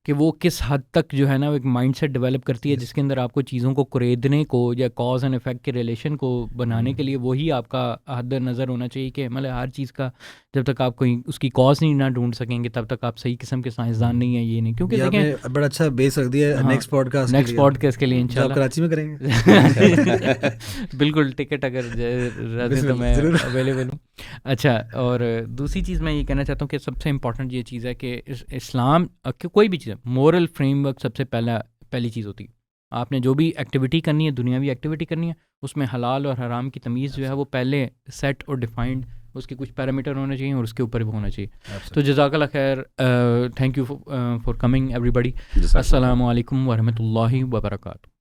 कि वो किस हद तक जो है ना एक माइंडसेट डेवलप करती है जिसके अंदर आपको चीज़ों को कुरेदने को या कॉज एंड इफेक्ट के रिलेशन को बनाने के लिए वही आपका हद नज़र होना चाहिए कि मतलब हर चीज़ का जब तक आप कोई उसकी कॉज नहीं ना ढूंढ सकेंगे तब तक आप सही किस्म के साइंसदान नहीं है, ये नहीं, क्योंकि देखें बड़ा अच्छा बेस रख दिया है नेक्स्ट पॉडकास्ट के लिए इंशाल्लाह कराची में करेंगे। बिल्कुल, टिकट अगर रहते तो मैं अवेलेबल हूँ। अच्छा, और दूसरी चीज़ मैं ये कहना चाहता हूँ कि सबसे इम्पॉर्टेंट ये चीज़ है कि इस्लाम कोई भी चीज़ मोरल फ्रेमवर्क सबसे पहली चीज़ होती है। आपने जो भी एक्टिविटी करनी है, दुनियावी एक्टिविटी करनी है, उसमें हलाल और हराम की तमीज़ जो है वो पहले सेट और डिफाइंड, उसके कुछ पैरामीटर होने चाहिए और उसके ऊपर भी होना चाहिए। तो जज़ाकल्लाह खैर, thank you for coming everybody. अस्सलामु अलैकुम व रहमतुल्लाहि व बरकातहू।